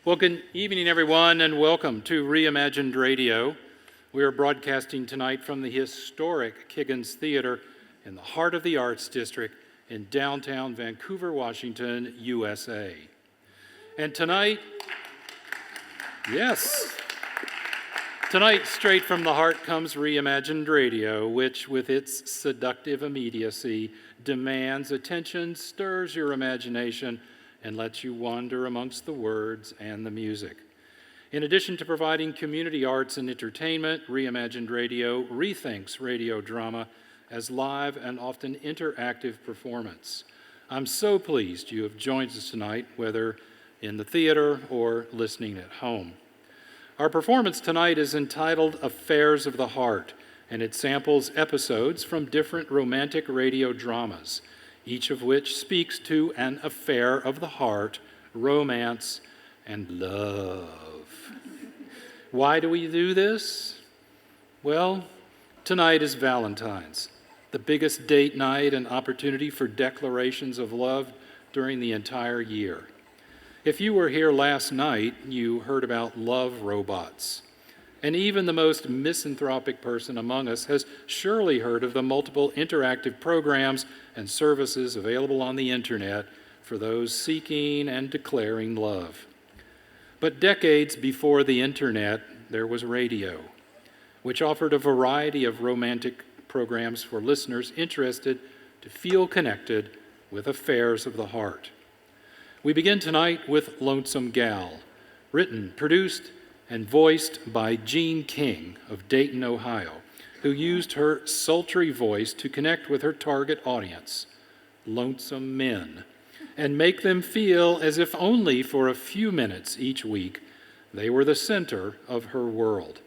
Well, good evening, everyone, and welcome to Reimagined Radio. We are broadcasting tonight from the historic Kiggins Theatre in the heart of the Arts District in downtown Vancouver, Washington, USA. And tonight, tonight, straight from the heart comes Reimagined Radio, which, with its seductive immediacy, demands attention, stirs your imagination, and lets you wander amongst the words and the music. In addition to providing community arts and entertainment, Reimagined Radio rethinks radio drama as live and often interactive performance. I'm so pleased you have joined us tonight, whether in the theater or listening at home. Our performance tonight is entitled Affairs of the Heart, and it samples episodes from different romantic radio dramas, each of which speaks to an affair of the heart, romance, and love. Why do we do this? Well, tonight is Valentine's, the biggest date night and opportunity for declarations of love during the entire year. If you were here last night, you heard about love robots. And even the most misanthropic person among us has surely heard of the multiple interactive programs and services available on the internet for those seeking and declaring love. But decades before the internet, there was radio, which offered a variety of romantic programs for listeners interested to feel connected with affairs of the heart. We begin tonight with Lonesome Gal, written, produced, and voiced by Jean King of Dayton, Ohio, who used her sultry voice to connect with her target audience, lonesome men, and make them feel as if only for a few minutes each week they were the center of her world.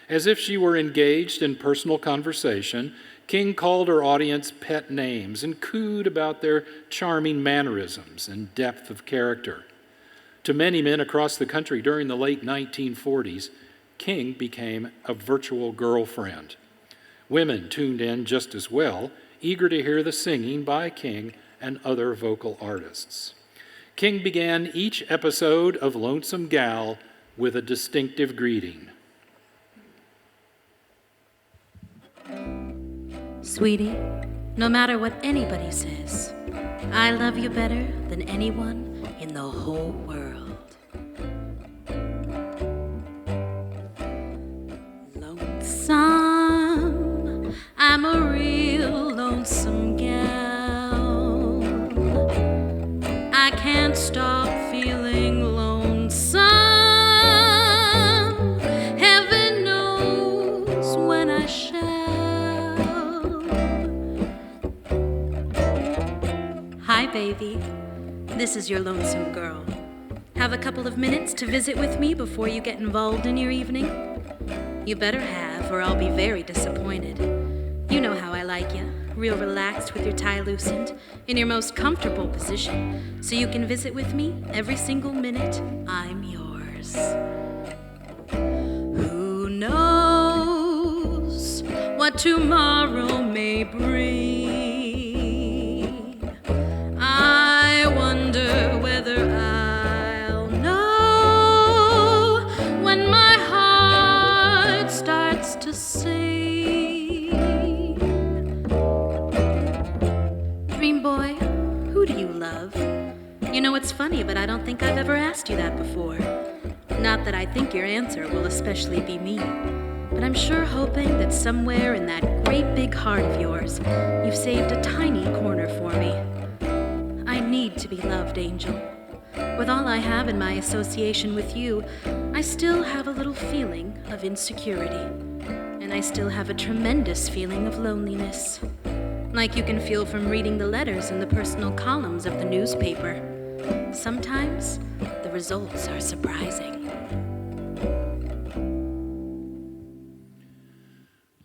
As if she were engaged in personal conversation, King called her audience pet names and cooed about their charming mannerisms and depth of character. To many men across the country during the late 1940s, King became a virtual girlfriend. Women tuned in just as well, eager to hear the singing by King and other vocal artists. King began each episode of Lonesome Gal with a distinctive greeting. Sweetie, no matter what anybody says, I love you better than anyone in the whole world. Lonesome, I'm a real lonesome gal. I can't stop feeling lonesome. Heaven knows when I shall. Hi, baby. This is your lonesome girl. Have a couple of minutes to visit with me before you get involved in your evening? You better have, or I'll be very disappointed. You know how I like you, real relaxed with your tie loosened, in your most comfortable position, so you can visit with me every single minute I'm yours. Who knows what tomorrow may bring? I wonder whether I'll know when my heart starts to sing. Dream boy, who do you love? You know, it's funny, but I don't think I've ever asked you that before. Not that I think your answer will especially be me, but I'm sure hoping that somewhere in that great big heart of yours, you've saved a tiny corner for me. I need to be loved, Angel. With all I have in my association with you, I still have a little feeling of insecurity. And I still have a tremendous feeling of loneliness. Like you can feel from reading the letters in the personal columns of the newspaper. Sometimes the results are surprising.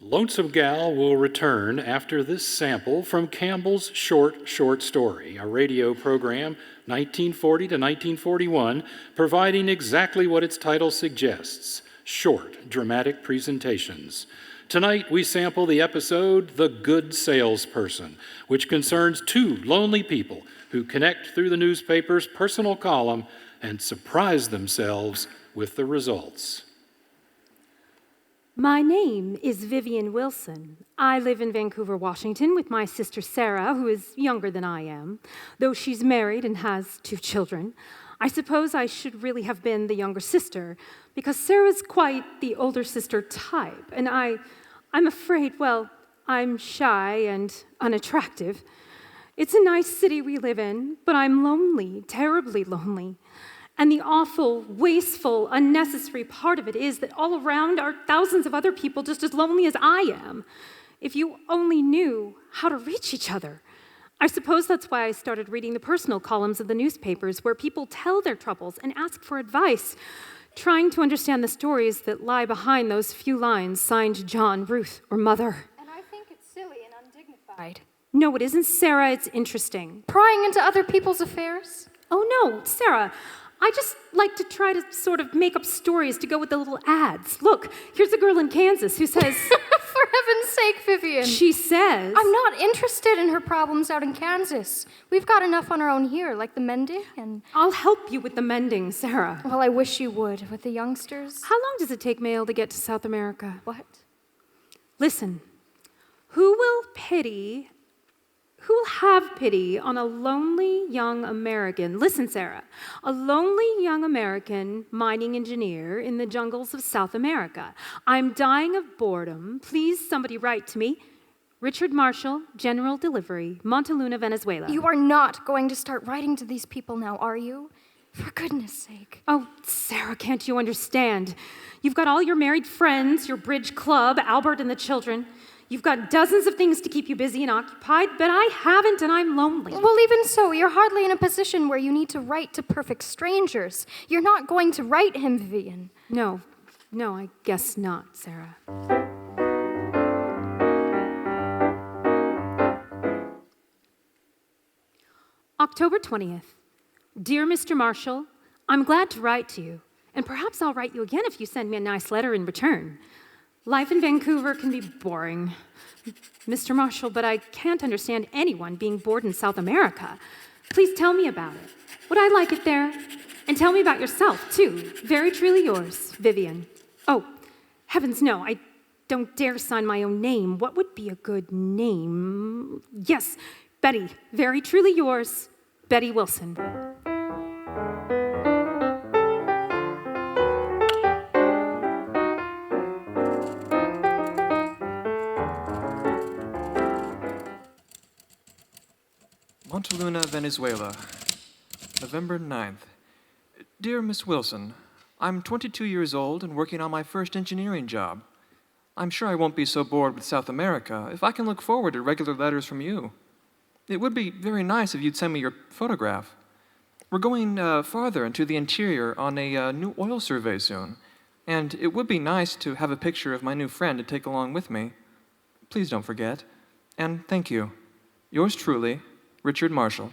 Lonesome Gal will return after this sample from Campbell's Short Story, a radio program 1940 to 1941, providing exactly what its title suggests, short, dramatic presentations. Tonight we sample the episode The Good Salesperson, which concerns two lonely people who connect through the newspaper's personal column and surprise themselves with the results. My name is Vivian Wilson. I live in Vancouver, Washington with my sister Sarah, who is younger than I am, though she's married and has 2 children. I suppose I should really have been the younger sister, because Sarah's quite the older sister type, and I'm afraid, well, I'm shy and unattractive. It's a nice city we live in, but I'm lonely, terribly lonely. And the awful, wasteful, unnecessary part of it is that all around are thousands of other people just as lonely as I am. If you only knew how to reach each other. I suppose that's why I started reading the personal columns of the newspapers where people tell their troubles and ask for advice, trying to understand the stories that lie behind those few lines signed John, Ruth, or Mother. And I think it's silly and undignified. No, it isn't, Sarah. It's interesting. Prying into other people's affairs? Oh, no, Sarah. I just like to try to sort of make up stories to go with the little ads. Look, here's a girl in Kansas who says... For heaven's sake, Vivian. She says... I'm not interested in her problems out in Kansas. We've got enough on our own here, like the mending and... I'll help you with the mending, Sarah. Well, I wish you would, with the youngsters. How long does it take mail to get to South America? What? Listen, who will have pity on a lonely young American? Listen, Sarah, a lonely young American mining engineer in the jungles of South America. I'm dying of boredom. Please, somebody write to me. Richard Marshall, General Delivery, Montaluna, Venezuela. You are not going to start writing to these people now, are you? For goodness sake. Oh, Sarah, can't you understand? You've got all your married friends, your bridge club, Albert and the children. You've got dozens of things to keep you busy and occupied, but I haven't, and I'm lonely. Well, even so, you're hardly in a position where you need to write to perfect strangers. You're not going to write him, Vivian. No, I guess not, Sarah. October 20th. Dear Mr. Marshall, I'm glad to write to you, and perhaps I'll write you again if you send me a nice letter in return. Life in Vancouver can be boring, Mr. Marshall, but I can't understand anyone being bored in South America. Please tell me about it. Would I like it there? And tell me about yourself, too. Very truly yours, Vivian. Oh, heavens no, I don't dare sign my own name. What would be a good name? Yes, Betty. Very truly yours, Betty Wilson. Montaluna, Venezuela, November 9th. Dear Miss Wilson, I'm 22 years old and working on my first engineering job. I'm sure I won't be so bored with South America if I can look forward to regular letters from you. It would be very nice if you'd send me your photograph. We're going farther into the interior on a new oil survey soon, and it would be nice to have a picture of my new friend to take along with me. Please don't forget. And thank you. Yours truly, Richard Marshall.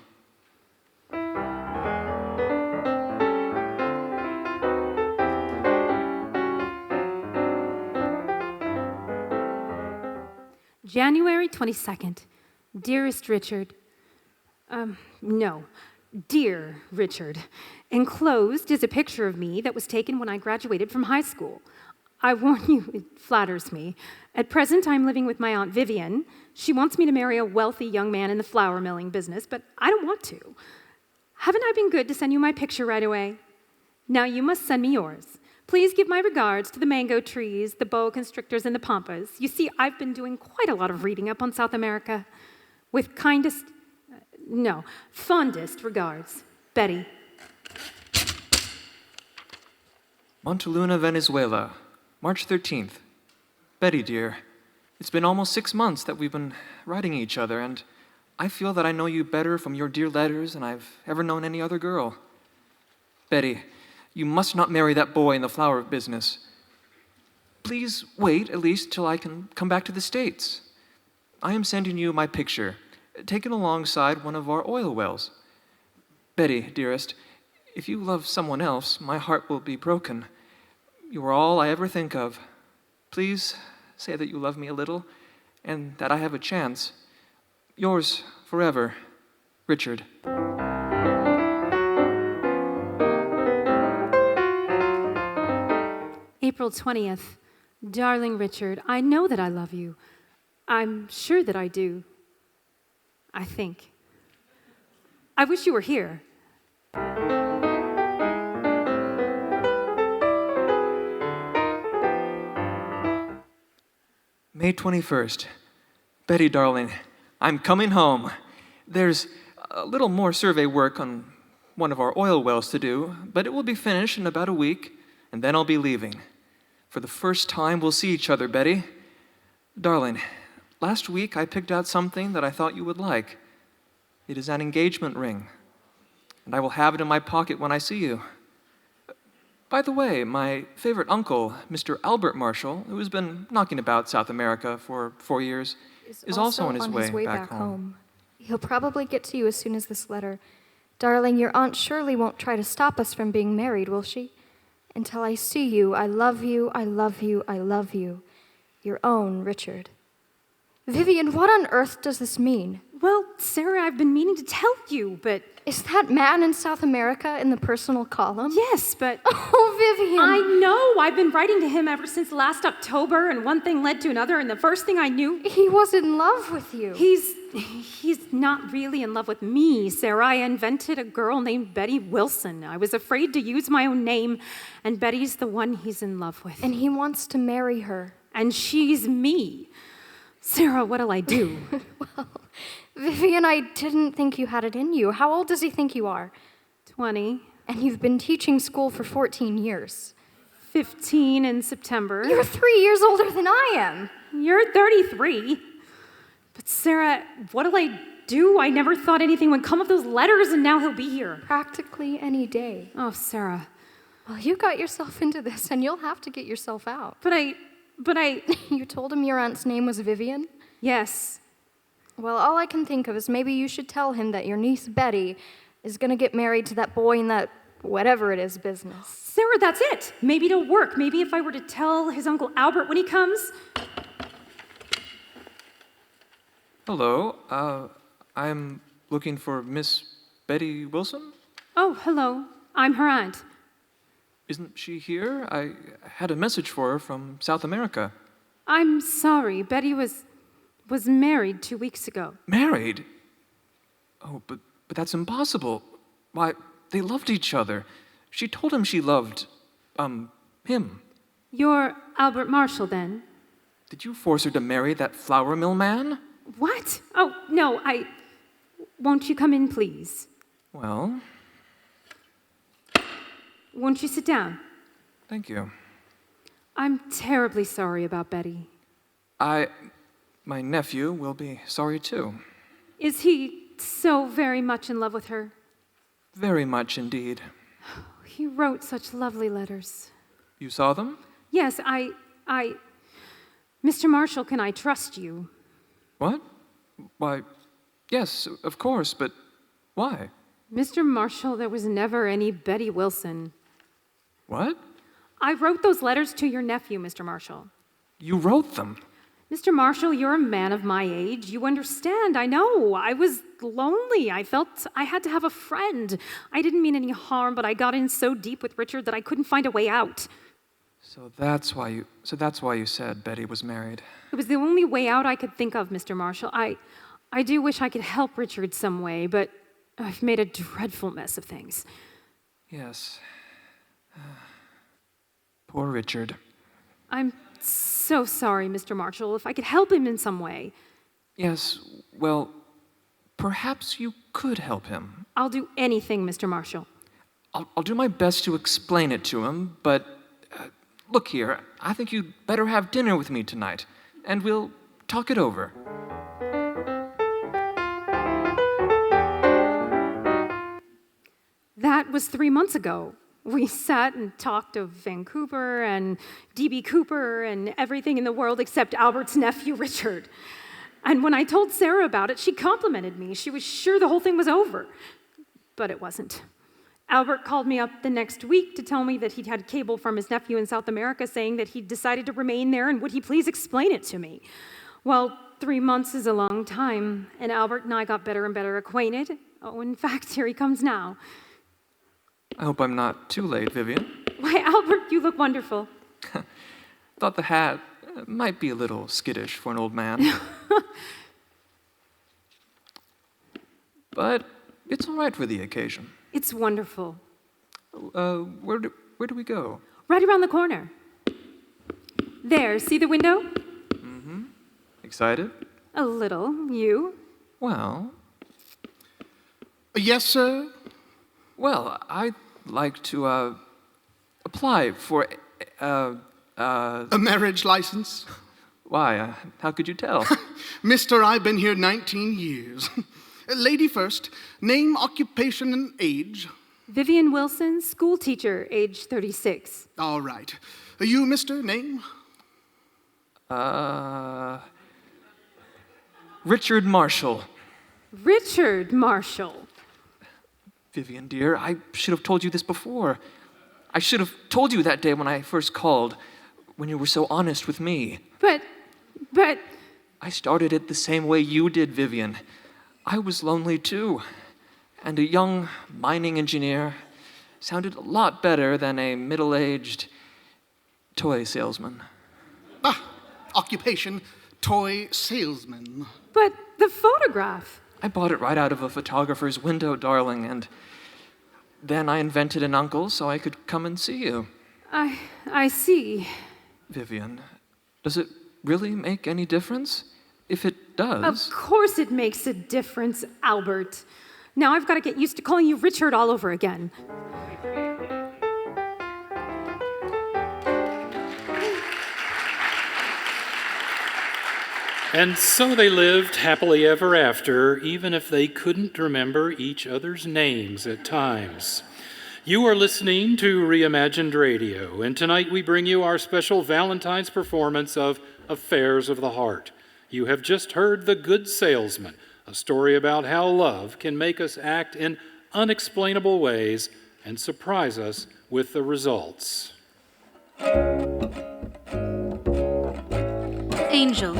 January 22nd. Dearest Richard. No. Dear Richard. Enclosed is a picture of me that was taken when I graduated from high school. I warn you, it flatters me. At present, I'm living with my Aunt Vivian. She wants me to marry a wealthy young man in the flour milling business, but I don't want to. Haven't I been good to send you my picture right away? Now you must send me yours. Please give my regards to the mango trees, the boa constrictors, and the pampas. You see, I've been doing quite a lot of reading up on South America. With fondest regards, Betty. Montaluna, Venezuela, March 13th. Betty, dear, it's been almost 6 months that we've been writing each other, and I feel that I know you better from your dear letters than I've ever known any other girl. Betty, you must not marry that boy in the flower business. Please wait at least till I can come back to the States. I am sending you my picture, taken alongside one of our oil wells. Betty, dearest, if you love someone else, my heart will be broken. You are all I ever think of. Please say that you love me a little, and that I have a chance. Yours forever, Richard. April 20th. Darling Richard, I know that I love you. I'm sure that I do. I think. I wish you were here. May 21st. Betty, darling, I'm coming home. There's a little more survey work on one of our oil wells to do, but it will be finished in about a week, and then I'll be leaving. For the first time, we'll see each other, Betty. Darling, last week I picked out something that I thought you would like. It is an engagement ring, and I will have it in my pocket when I see you. By the way, my favorite uncle, Mr. Albert Marshall, who has been knocking about South America for 4 years, is also on his way back home. He'll probably get to you as soon as this letter. Darling, your Aunt Shirley won't try to stop us from being married, will she? Until I see you, I love you, I love you, I love you. Your own Richard. Vivian, what on earth does this mean? Well, Sarah, I've been meaning to tell you, but... Is that man in South America in the personal column? Yes, but... Oh, Vivian! I know! I've been writing to him ever since last October, and one thing led to another, and the first thing I knew... He was in love with you. He's not really in love with me, Sarah. I invented a girl named Betty Wilson. I was afraid to use my own name, and Betty's the one he's in love with. And he wants to marry her. And she's me. Sarah, what'll I do? Well, Vivian, I didn't think you had it in you. How old does he think you are? 20. And you've been teaching school for 14 years. 15 in September. You're 3 years older than I am. You're 33. But Sarah, what'll I do? I never thought anything would come of those letters, and now he'll be here. Practically any day. Oh, Sarah. Well, you got yourself into this, and you'll have to get yourself out. But I... You told him your aunt's name was Vivian? Yes. Well, all I can think of is maybe you should tell him that your niece Betty is going to get married to that boy in that whatever it is business. Sarah, that's it. Maybe it'll work. Maybe if I were to tell his Uncle Albert when he comes. Hello, I'm looking for Miss Betty Wilson? Oh, hello. I'm her aunt. Isn't she here? I had a message for her from South America. I'm sorry. Betty was married 2 weeks ago. Married? Oh, but that's impossible. Why, they loved each other. She told him she loved, him. You're Albert Marshall, then? Did you force her to marry that flour mill man? What? Oh, no, Won't you come in, please? Well... Won't you sit down? Thank you. I'm terribly sorry about Betty. My nephew will be sorry too. Is he so very much in love with her? Very much indeed. He wrote such lovely letters. You saw them? Yes, Mr. Marshall, can I trust you? What? Why, yes, of course, but why? Mr. Marshall, there was never any Betty Wilson. What? I wrote those letters to your nephew, Mr. Marshall. You wrote them? Mr. Marshall, you're a man of my age. You understand, I know. I was lonely. I felt I had to have a friend. I didn't mean any harm, but I got in so deep with Richard that I couldn't find a way out. So that's why you said Betty was married. It was the only way out I could think of, Mr. Marshall. I do wish I could help Richard some way, but I've made a dreadful mess of things. Yes. Poor Richard. I'm so sorry, Mr. Marshall. If I could help him in some way. Yes, well, perhaps you could help him. I'll do anything, Mr. Marshall. I'll do my best to explain it to him, but look here, I think you'd better have dinner with me tonight, and we'll talk it over. That was 3 months ago. We sat and talked of Vancouver and D.B. Cooper and everything in the world except Albert's nephew, Richard. And when I told Sarah about it, she complimented me. She was sure the whole thing was over. But it wasn't. Albert called me up the next week to tell me that he'd had cable from his nephew in South America saying that he'd decided to remain there and would he please explain it to me. Well, 3 months is a long time, and Albert and I got better and better acquainted. Oh, in fact, here he comes now. I hope I'm not too late, Vivian. Why, Albert, you look wonderful. Thought the hat might be a little skittish for an old man. But it's all right for the occasion. It's wonderful. Where do we go? Right around the corner. There, see the window? Excited? A little. You? Well, Yes, sir? well, I'd like to apply for A marriage license? why? How could you tell? Mister, I've been here 19 years. Lady first, name, occupation, and age. Vivian Wilson, school teacher, age 36. All right. You, mister, name? Richard Marshall. Richard Marshall. Vivian, dear, I should have told you this before. I should have told you that day when I first called, when you were so honest with me. But, I started it the same way you did, Vivian. I was lonely too. And a young mining engineer sounded a lot better than a middle-aged toy salesman. Occupation, toy salesman. but the photograph. I bought it right out of a photographer's window, darling, and then I invented an uncle so I could come and see you. I see. Vivian, does it really make any difference? If it does... Of course it makes a difference, Albert. Now I've got to get used to calling you Richard all over again. And so they lived happily ever after, even if they couldn't remember each other's names at times. You are listening to Reimagined Radio, and tonight we bring you our special Valentine's performance of Affairs of the Heart. You have just heard The Good Salesman, a story about how love can make us act in unexplainable ways and surprise us with the results. Angel,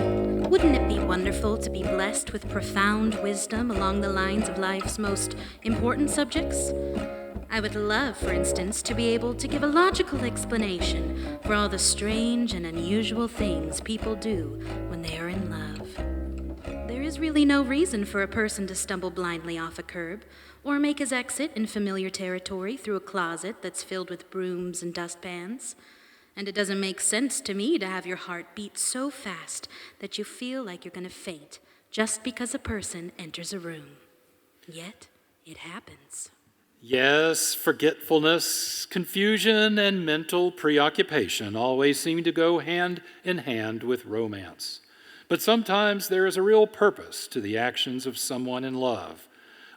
wouldn't it be wonderful to be blessed with profound wisdom along the lines of life's most important subjects? I would love, for instance, to be able to give a logical explanation for all the strange and unusual things people do when they are in love. There is really no reason for a person to stumble blindly off a curb or make his exit in familiar territory through a closet that's filled with brooms and dustpans. And it doesn't make sense to me to have your heart beat so fast that you feel like you're going to faint just because a person enters a room. Yet, it happens. Yes, forgetfulness, confusion, and mental preoccupation always seem to go hand in hand with romance. But sometimes there is a real purpose to the actions of someone in love.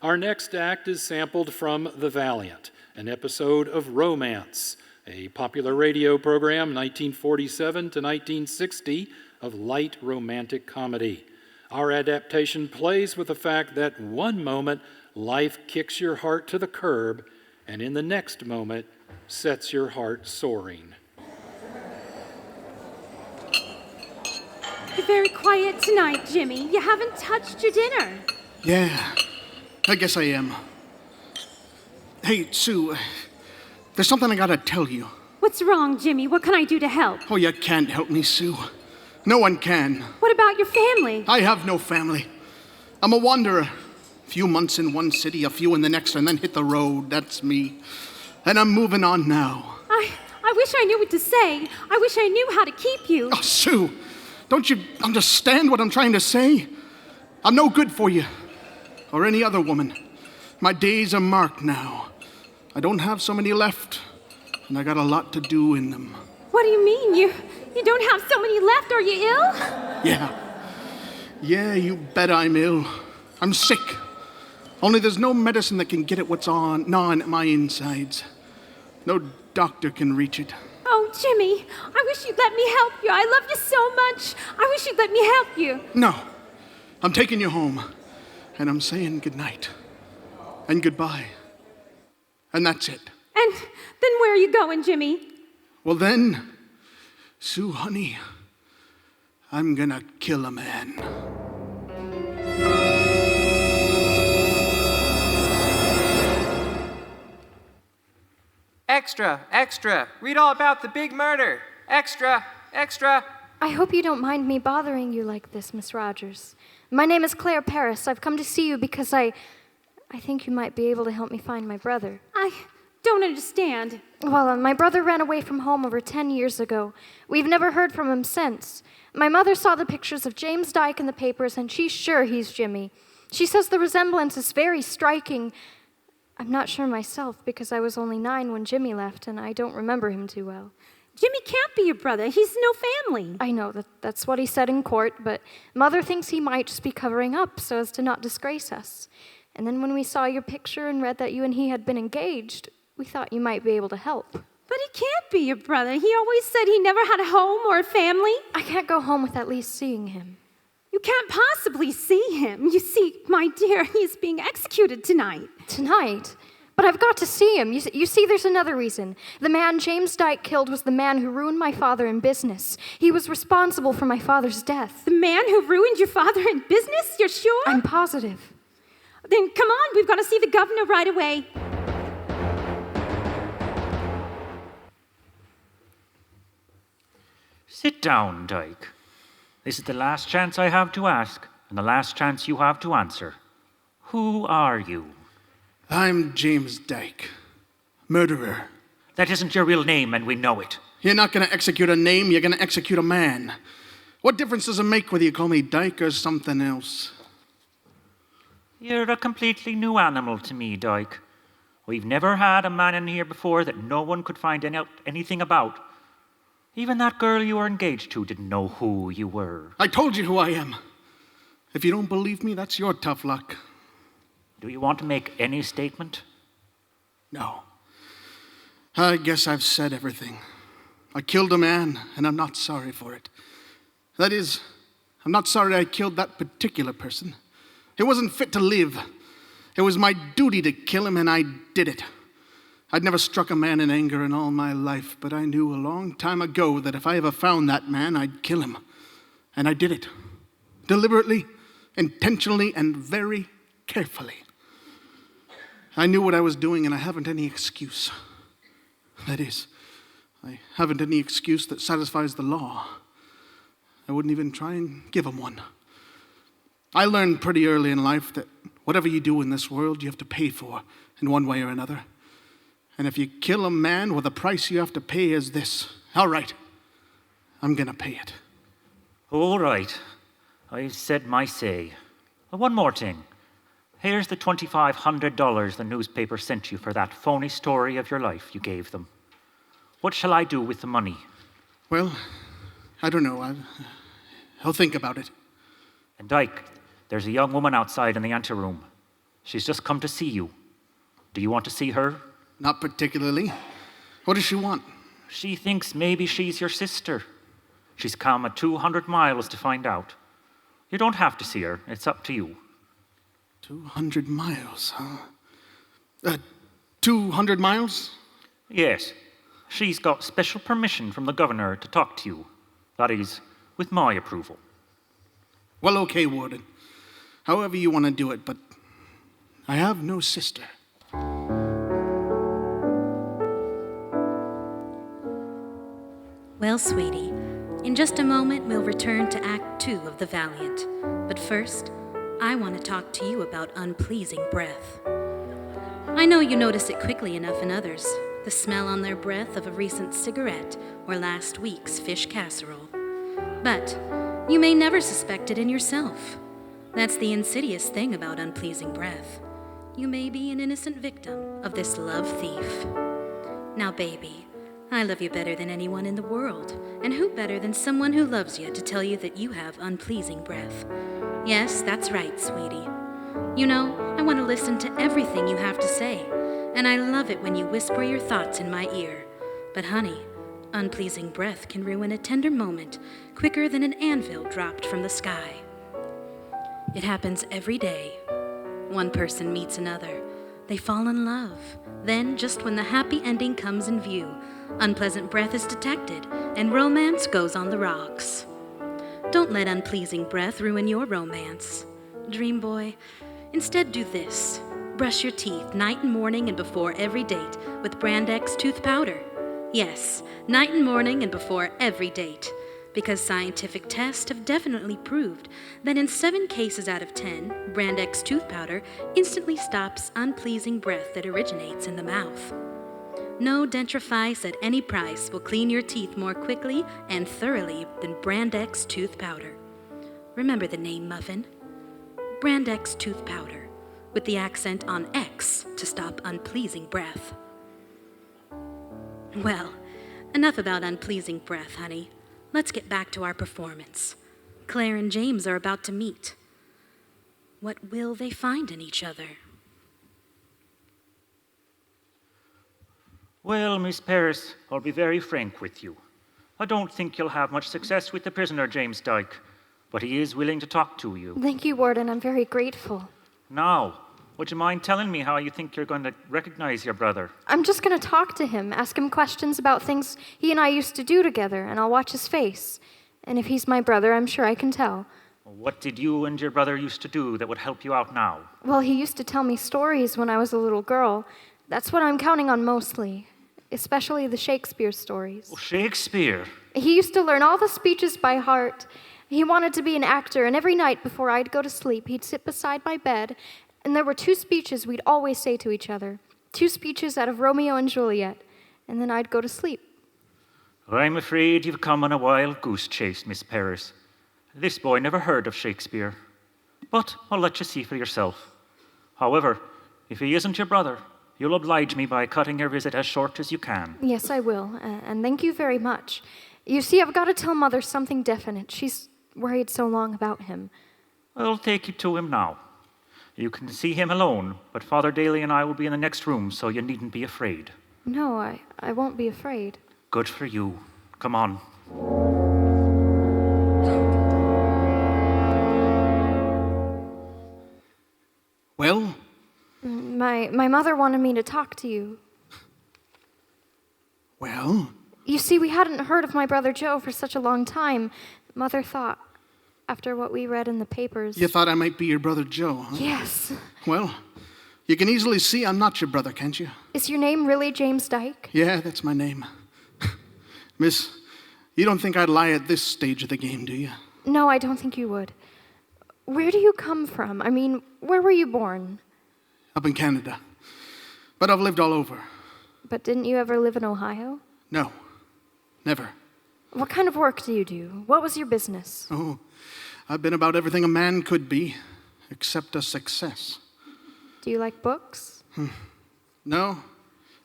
Our next act is sampled from The Valiant, an episode of Romance, a popular radio program, 1947 to 1960, of light romantic comedy. Our adaptation plays with the fact that one moment life kicks your heart to the curb, and in the next moment sets your heart soaring. You're very quiet tonight, Jimmy. You haven't touched your dinner. Yeah, I guess I am. Hey, Sue, there's something I gotta tell you. What's wrong, Jimmy? What can I do to help? Oh, you can't help me, Sue. No one can. What about your family? I have no family. I'm a wanderer. A few months in one city, a few in the next, and then hit the road. That's me. And I'm moving on now. I wish I knew what to say. I wish I knew how to keep you. Oh, Sue, don't you understand what I'm trying to say? I'm no good for you. Or any other woman. My days are marked now. I don't have so many left, and I got a lot to do in them. What do you mean? You don't have so many left? Are you ill? Yeah, you bet I'm ill. I'm sick. Only there's no medicine that can get at what's gnawing at my insides. No doctor can reach it. Oh, Jimmy, I wish you'd let me help you. I love you so much. I wish you'd let me help you. No, I'm taking you home, and I'm saying goodnight and goodbye. And that's it. And then where are you going, Jimmy? Well then, Sue, honey, I'm gonna kill a man. Extra, extra! Read all about the big murder! Extra! Extra! I hope you don't mind me bothering you like this, Miss Rogers. My name is Claire Paris. I've come to see you because I think you might be able to help me find my brother. I don't understand. Well, my brother ran away from home over 10 years ago. We've never heard from him since. My mother saw the pictures of James Dyke in the papers, and she's sure he's Jimmy. She says the resemblance is very striking. I'm not sure myself because I was only 9 when Jimmy left, and I don't remember him too well. Jimmy can't be your brother. He's no family. I know, that's what he said in court, but Mother thinks he might just be covering up so as to not disgrace us. And then when we saw your picture and read that you and he had been engaged, we thought you might be able to help. But he can't be your brother. He always said he never had a home or a family. I can't go home with at least seeing him. You can't possibly see him. You see, my dear, he's being executed tonight. Tonight? But I've got to see him. You see, there's another reason. The man James Dyke killed was the man who ruined my father in business. He was responsible for my father's death. The man who ruined your father in business? You're sure? I'm positive. Then come on, we've got to see the governor right away. Sit down, Dyke. This is the last chance I have to ask, and the last chance you have to answer. Who are you? I'm James Dyke, murderer. That isn't your real name, and we know it. You're not going to execute a name, you're going to execute a man. What difference does it make whether you call me Dyke or something else? You're a completely new animal to me, Dyke. We've never had a man in here before that no one could find anything about. Even that girl you were engaged to didn't know who you were. I told you who I am. If you don't believe me, that's your tough luck. Do you want to make any statement? No. I guess I've said everything. I killed a man, and I'm not sorry for it. That is, I'm not sorry I killed that particular person. He wasn't fit to live. It was my duty to kill him, and I did it. I'd never struck a man in anger in all my life, but I knew a long time ago that if I ever found that man, I'd kill him. And I did it. Deliberately, intentionally, and very carefully. I knew what I was doing, and I haven't any excuse. That is, I haven't any excuse that satisfies the law. I wouldn't even try and give him one. I learned pretty early in life that whatever you do in this world, you have to pay for in one way or another. And if you kill a man, well, the price you have to pay is this. All right, I'm going to pay it. All right. I've said my say. One more thing. Here's the $2,500 the newspaper sent you for that phony story of your life you gave them. What shall I do with the money? Well, I don't know. I'll think about it. And Dyke, there's a young woman outside in the anteroom. She's just come to see you. Do you want to see her? Not particularly. What does she want? She thinks maybe she's your sister. She's come 200 miles to find out. You don't have to see her. It's up to you. 200 miles, huh? 200 miles? Yes. She's got special permission from the governor to talk to you. That is, with my approval. Well, okay, Warden. However you want to do it, but I have no sister. Well, sweetie, in just a moment we'll return to Act 2 of The Valiant. But first, I want to talk to you about unpleasing breath. I know you notice it quickly enough in others, the smell on their breath of a recent cigarette or last week's fish casserole. But you may never suspect it in yourself. That's the insidious thing about unpleasing breath. You may be an innocent victim of this love thief. Now, baby, I love you better than anyone in the world, and who better than someone who loves you to tell you that you have unpleasing breath? Yes, that's right, sweetie. You know, I want to listen to everything you have to say, and I love it when you whisper your thoughts in my ear. But honey, unpleasing breath can ruin a tender moment quicker than an anvil dropped from the sky. It happens every day. One person meets another. They fall in love. Then, just when the happy ending comes in view, unpleasant breath is detected, and romance goes on the rocks. Don't let unpleasing breath ruin your romance. Dream boy, instead do this. Brush your teeth night and morning and before every date with Brand X tooth powder. Yes, night and morning and before every date. Because scientific tests have definitely proved that in 7 cases out of 10, Brand X tooth powder instantly stops unpleasing breath that originates in the mouth. No dentrifice at any price will clean your teeth more quickly and thoroughly than Brand X tooth powder. Remember the name, Muffin. Brand X tooth powder, with the accent on X to stop unpleasing breath. Well, enough about unpleasing breath, honey. Let's get back to our performance. Claire and James are about to meet. What will they find in each other? Well, Miss Paris, I'll be very frank with you. I don't think you'll have much success with the prisoner, James Dyke, but he is willing to talk to you. Thank you, Warden. I'm very grateful. Now, would you mind telling me how you think you're going to recognize your brother? I'm just going to talk to him, ask him questions about things he and I used to do together, and I'll watch his face. And if he's my brother, I'm sure I can tell. What did you and your brother used to do that would help you out now? Well, he used to tell me stories when I was a little girl. That's what I'm counting on mostly, especially the Shakespeare stories. Oh, Shakespeare? He used to learn all the speeches by heart. He wanted to be an actor, and every night before I'd go to sleep, he'd sit beside my bed, and there were 2 speeches we'd always say to each other. 2 speeches out of Romeo and Juliet, and then I'd go to sleep. I'm afraid you've come on a wild goose chase, Miss Paris. This boy never heard of Shakespeare. But I'll let you see for yourself. However, if he isn't your brother, you'll oblige me by cutting your visit as short as you can. Yes, I will, and thank you very much. You see, I've got to tell Mother something definite. She's worried so long about him. I'll take you to him now. You can see him alone, but Father Daly and I will be in the next room, so you needn't be afraid. No, I won't be afraid. Good for you. Come on. Well, My mother wanted me to talk to you. well, You see, we hadn't heard of my brother Joe for such a long time. Mother thought, after what we read in the papers... you thought I might be your brother Joe, huh? Yes. Well, you can easily see I'm not your brother, can't you? Is your name really James Dyke? Yeah, that's my name. Miss, you don't think I'd lie at this stage of the game, do you? No, I don't think you would. Where do you come from? I mean, where were you born? Up in Canada. But I've lived all over. But didn't you ever live in Ohio? No, never. What kind of work do you do? What was your business? Oh, I've been about everything a man could be, except a success. Do you like books? No,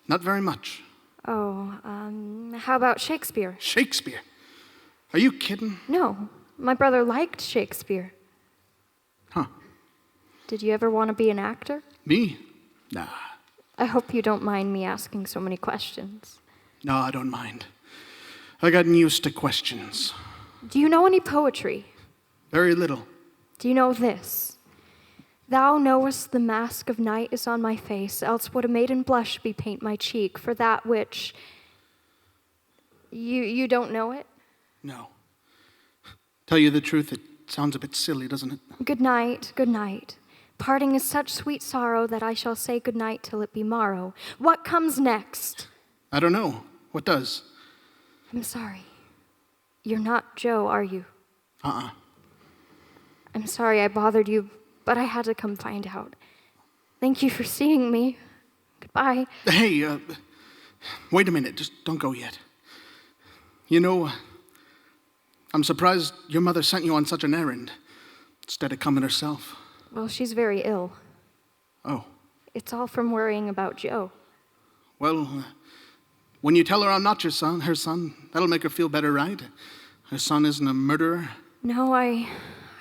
not very much. Oh, how about Shakespeare? Shakespeare? Are you kidding? No, my brother liked Shakespeare. Huh. Did you ever want to be an actor? Me? Nah. I hope you don't mind me asking so many questions. No, I don't mind. I gotten used to questions. Do you know any poetry? Very little. Do you know this? Thou knowest the mask of night is on my face, else would a maiden blush bepaint my cheek for that which... You don't know it? No. Tell you the truth, it sounds a bit silly, doesn't it? Good night, good night. Parting is such sweet sorrow that I shall say good night till it be morrow. What comes next? I don't know. What does? I'm sorry. You're not Joe, are you? Uh-uh. I'm sorry I bothered you, but I had to come find out. Thank you for seeing me. Goodbye. Hey, wait a minute. Just don't go yet. You know, I'm surprised your mother sent you on such an errand instead of coming herself. Well, she's very ill. Oh. It's all from worrying about Joe. Well, when you tell her I'm not her son, that'll make her feel better, right? Her son isn't a murderer. No, I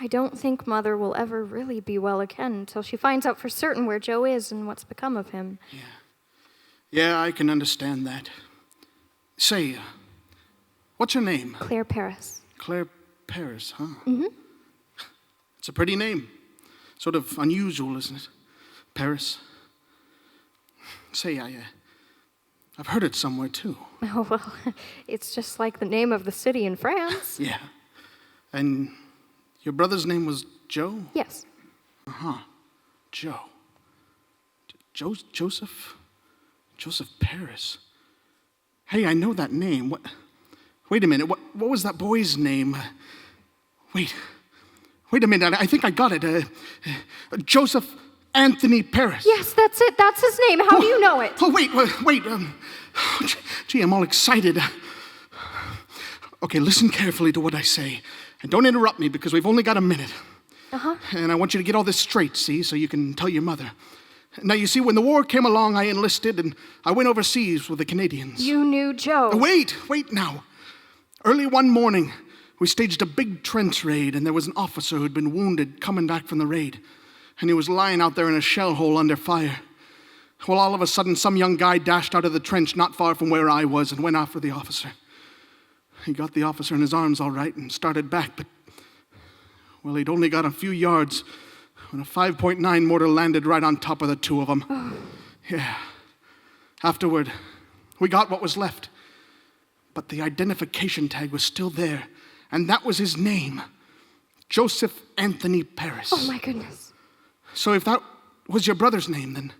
don't think Mother will ever really be well again until she finds out for certain where Joe is and what's become of him. Yeah, I can understand that. Say, what's your name? Claire Paris. Claire Paris, huh? Mm-hmm. It's a pretty name. Sort of unusual, isn't it? Paris. Say, I've heard it somewhere, too. Oh, well, it's just like the name of the city in France. Yeah. And your brother's name was Joe? Yes. Uh-huh. Joe. Joseph? Joseph Paris. Hey, I know that name. Wait a minute. What was that boy's name? Wait a minute. I think I got it. Joseph Anthony Paris. Yes, that's it. That's his name. How do you know it? Oh, wait. Gee, I'm all excited. Okay, listen carefully to what I say. And don't interrupt me because we've only got a minute. Uh-huh. And I want you to get all this straight, see, so you can tell your mother. Now, you see, when the war came along, I enlisted and I went overseas with the Canadians. You knew Joe. Wait now. Early one morning, we staged a big trench raid, and there was an officer who'd been wounded coming back from the raid. And he was lying out there in a shell hole under fire. Well, all of a sudden, some young guy dashed out of the trench not far from where I was and went after the officer. He got the officer in his arms all right and started back, but, well, he'd only got a few yards when a 5.9 mortar landed right on top of the two of them. Oh. Yeah. Afterward, we got what was left. But the identification tag was still there, and that was his name, Joseph Anthony Paris. Oh, my goodness. So if that was your brother's name, then,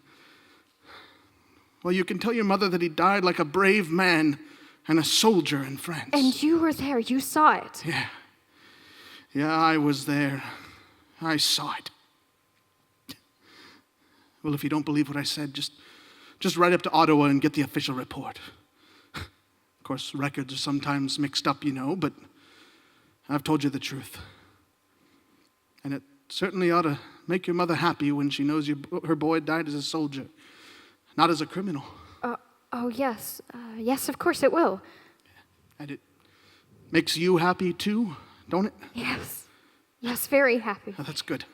well, you can tell your mother that he died like a brave man and a soldier in France. And you were there. You saw it. Yeah, I was there. I saw it. Well, if you don't believe what I said, just write up to Ottawa and get the official report. Of course, records are sometimes mixed up, you know, but I've told you the truth. And it certainly ought to make your mother happy when she knows her boy died as a soldier, not as a criminal. Oh, yes. Yes, of course it will. And it makes you happy too, don't it? Yes. Yes, very happy. Oh, that's good.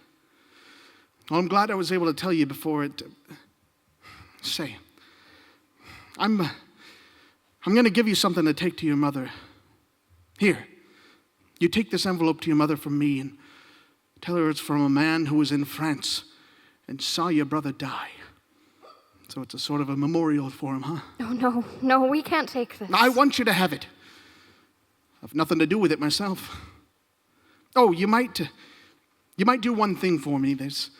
Well, I'm glad I was able to tell you before it... Say, I'm going to give you something to take to your mother. Here, you take this envelope to your mother from me and tell her it's from a man who was in France and saw your brother die. So it's a sort of a memorial for him, huh? Oh, no, we can't take this. I want you to have it. I've nothing to do with it myself. Oh, you might do one thing for me. There's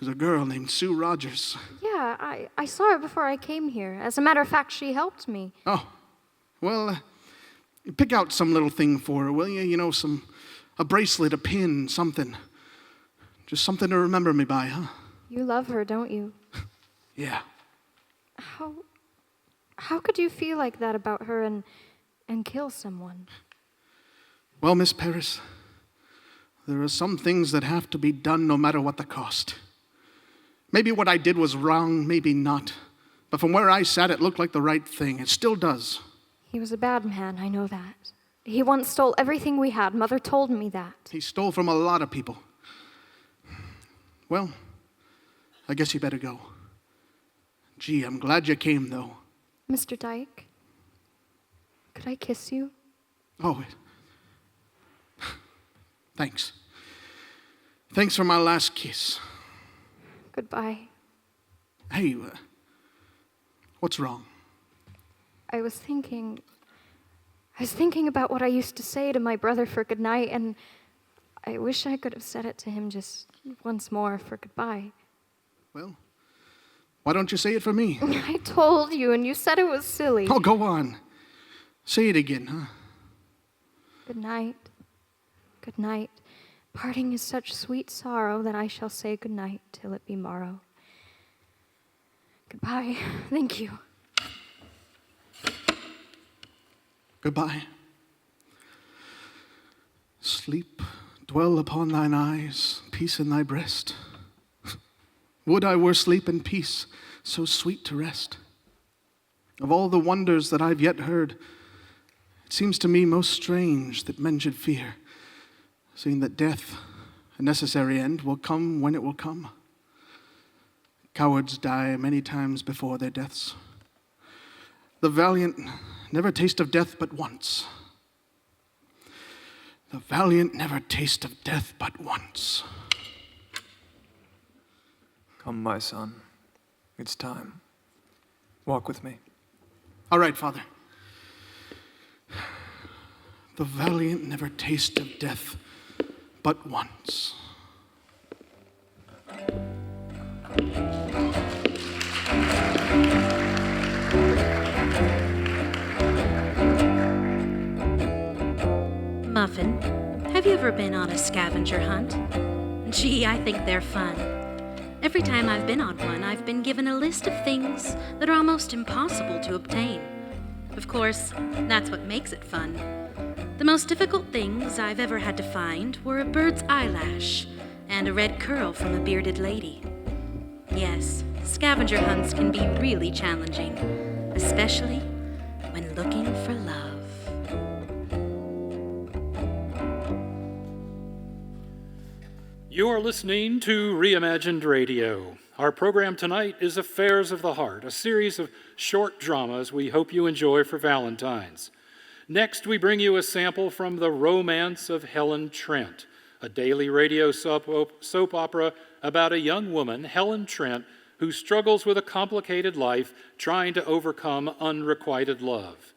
a girl named Sue Rogers. Yeah, I saw her before I came here. As a matter of fact, she helped me. Oh, well, pick out some little thing for her, will you? You know, a bracelet, a pin, something. Just something to remember me by, huh? You love her, don't you? Yeah. How could you feel like that about her and kill someone? Well, Miss Paris, there are some things that have to be done no matter what the cost. Maybe what I did was wrong, maybe not. But from where I sat, it looked like the right thing. It still does. He was a bad man, I know that. He once stole everything we had. Mother told me that. He stole from a lot of people. Well, I guess you better go. Gee, I'm glad you came, though. Mr. Dyke, could I kiss you? Oh, thanks. Thanks for my last kiss. Goodbye. Hey, what's wrong? I was thinking about what I used to say to my brother for goodnight, and I wish I could have said it to him just once more for goodbye. Well, why don't you say it for me? I told you, and you said it was silly. Oh, go on. Say it again, huh? Good night. Good night. Parting is such sweet sorrow that I shall say good night till it be morrow. Goodbye. Thank you. Goodbye. Sleep, dwell upon thine eyes, peace in thy breast. Would I were sleep and peace, so sweet to rest. Of all the wonders that I've yet heard, it seems to me most strange that men should fear, seeing that death, a necessary end, will come when it will come. Cowards die many times before their deaths. The valiant never taste of death but once. The valiant never taste of death but once. Come, my son. It's time. Walk with me. All right, Father. The valiant never taste of death but once. ever been on a scavenger hunt? Gee, I think they're fun. Every time I've been on one, I've been given a list of things that are almost impossible to obtain. Of course, that's what makes it fun. The most difficult things I've ever had to find were a bird's eyelash and a red curl from a bearded lady. Yes, scavenger hunts can be really challenging, especially when looking for love. You are listening to Reimagined Radio. Our program tonight is Affairs of the Heart, a series of short dramas we hope you enjoy for Valentine's. Next, we bring you a sample from The Romance of Helen Trent, a daily radio soap opera about a young woman, Helen Trent, who struggles with a complicated life trying to overcome unrequited love.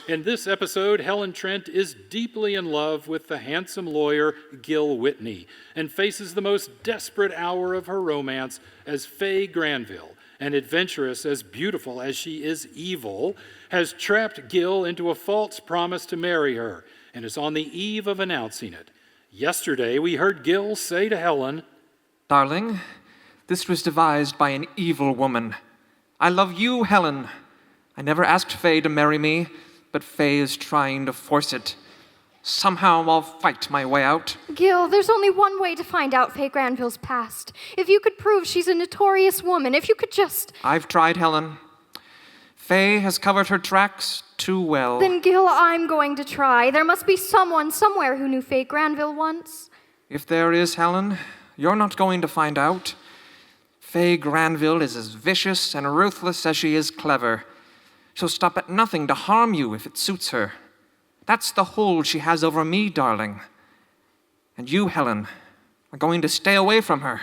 In this episode, Helen Trent is deeply in love with the handsome lawyer Gil Whitney and faces the most desperate hour of her romance as Faye Granville, an adventuress as beautiful as she is evil, has trapped Gil into a false promise to marry her and is on the eve of announcing it. Yesterday, we heard Gil say to Helen, Darling, this was devised by an evil woman. I love you, Helen. I never asked Faye to marry me, but Faye is trying to force it. Somehow I'll fight my way out. Gil, there's only one way to find out Faye Granville's past. If you could prove she's a notorious woman, if you could just... I've tried, Helen. Faye has covered her tracks too well. Then, Gil, I'm going to try. There must be someone somewhere who knew Faye Granville once. If there is, Helen, you're not going to find out. Faye Granville is as vicious and ruthless as she is clever. She'll stop at nothing to harm you if it suits her. That's the hold she has over me, darling. And you, Helen, are going to stay away from her.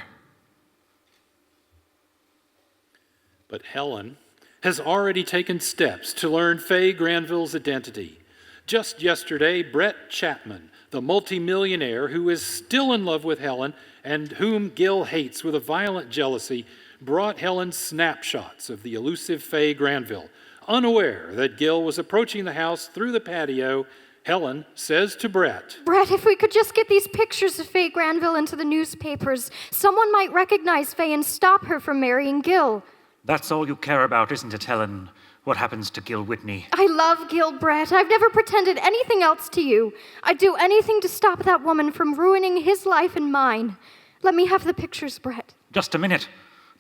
But Helen has already taken steps to learn Faye Granville's identity. Just yesterday, Brett Chapman, the multimillionaire who is still in love with Helen and whom Gil hates with a violent jealousy, brought Helen snapshots of the elusive Faye Granville. Unaware that Gil was approaching the house through the patio, Helen says to Brett, Brett, if we could just get these pictures of Faye Granville into the newspapers, someone might recognize Faye and stop her from marrying Gil. That's all you care about, isn't it, Helen? What happens to Gil Whitney? I love Gil, Brett. I've never pretended anything else to you. I'd do anything to stop that woman from ruining his life and mine. Let me have the pictures, Brett. Just a minute.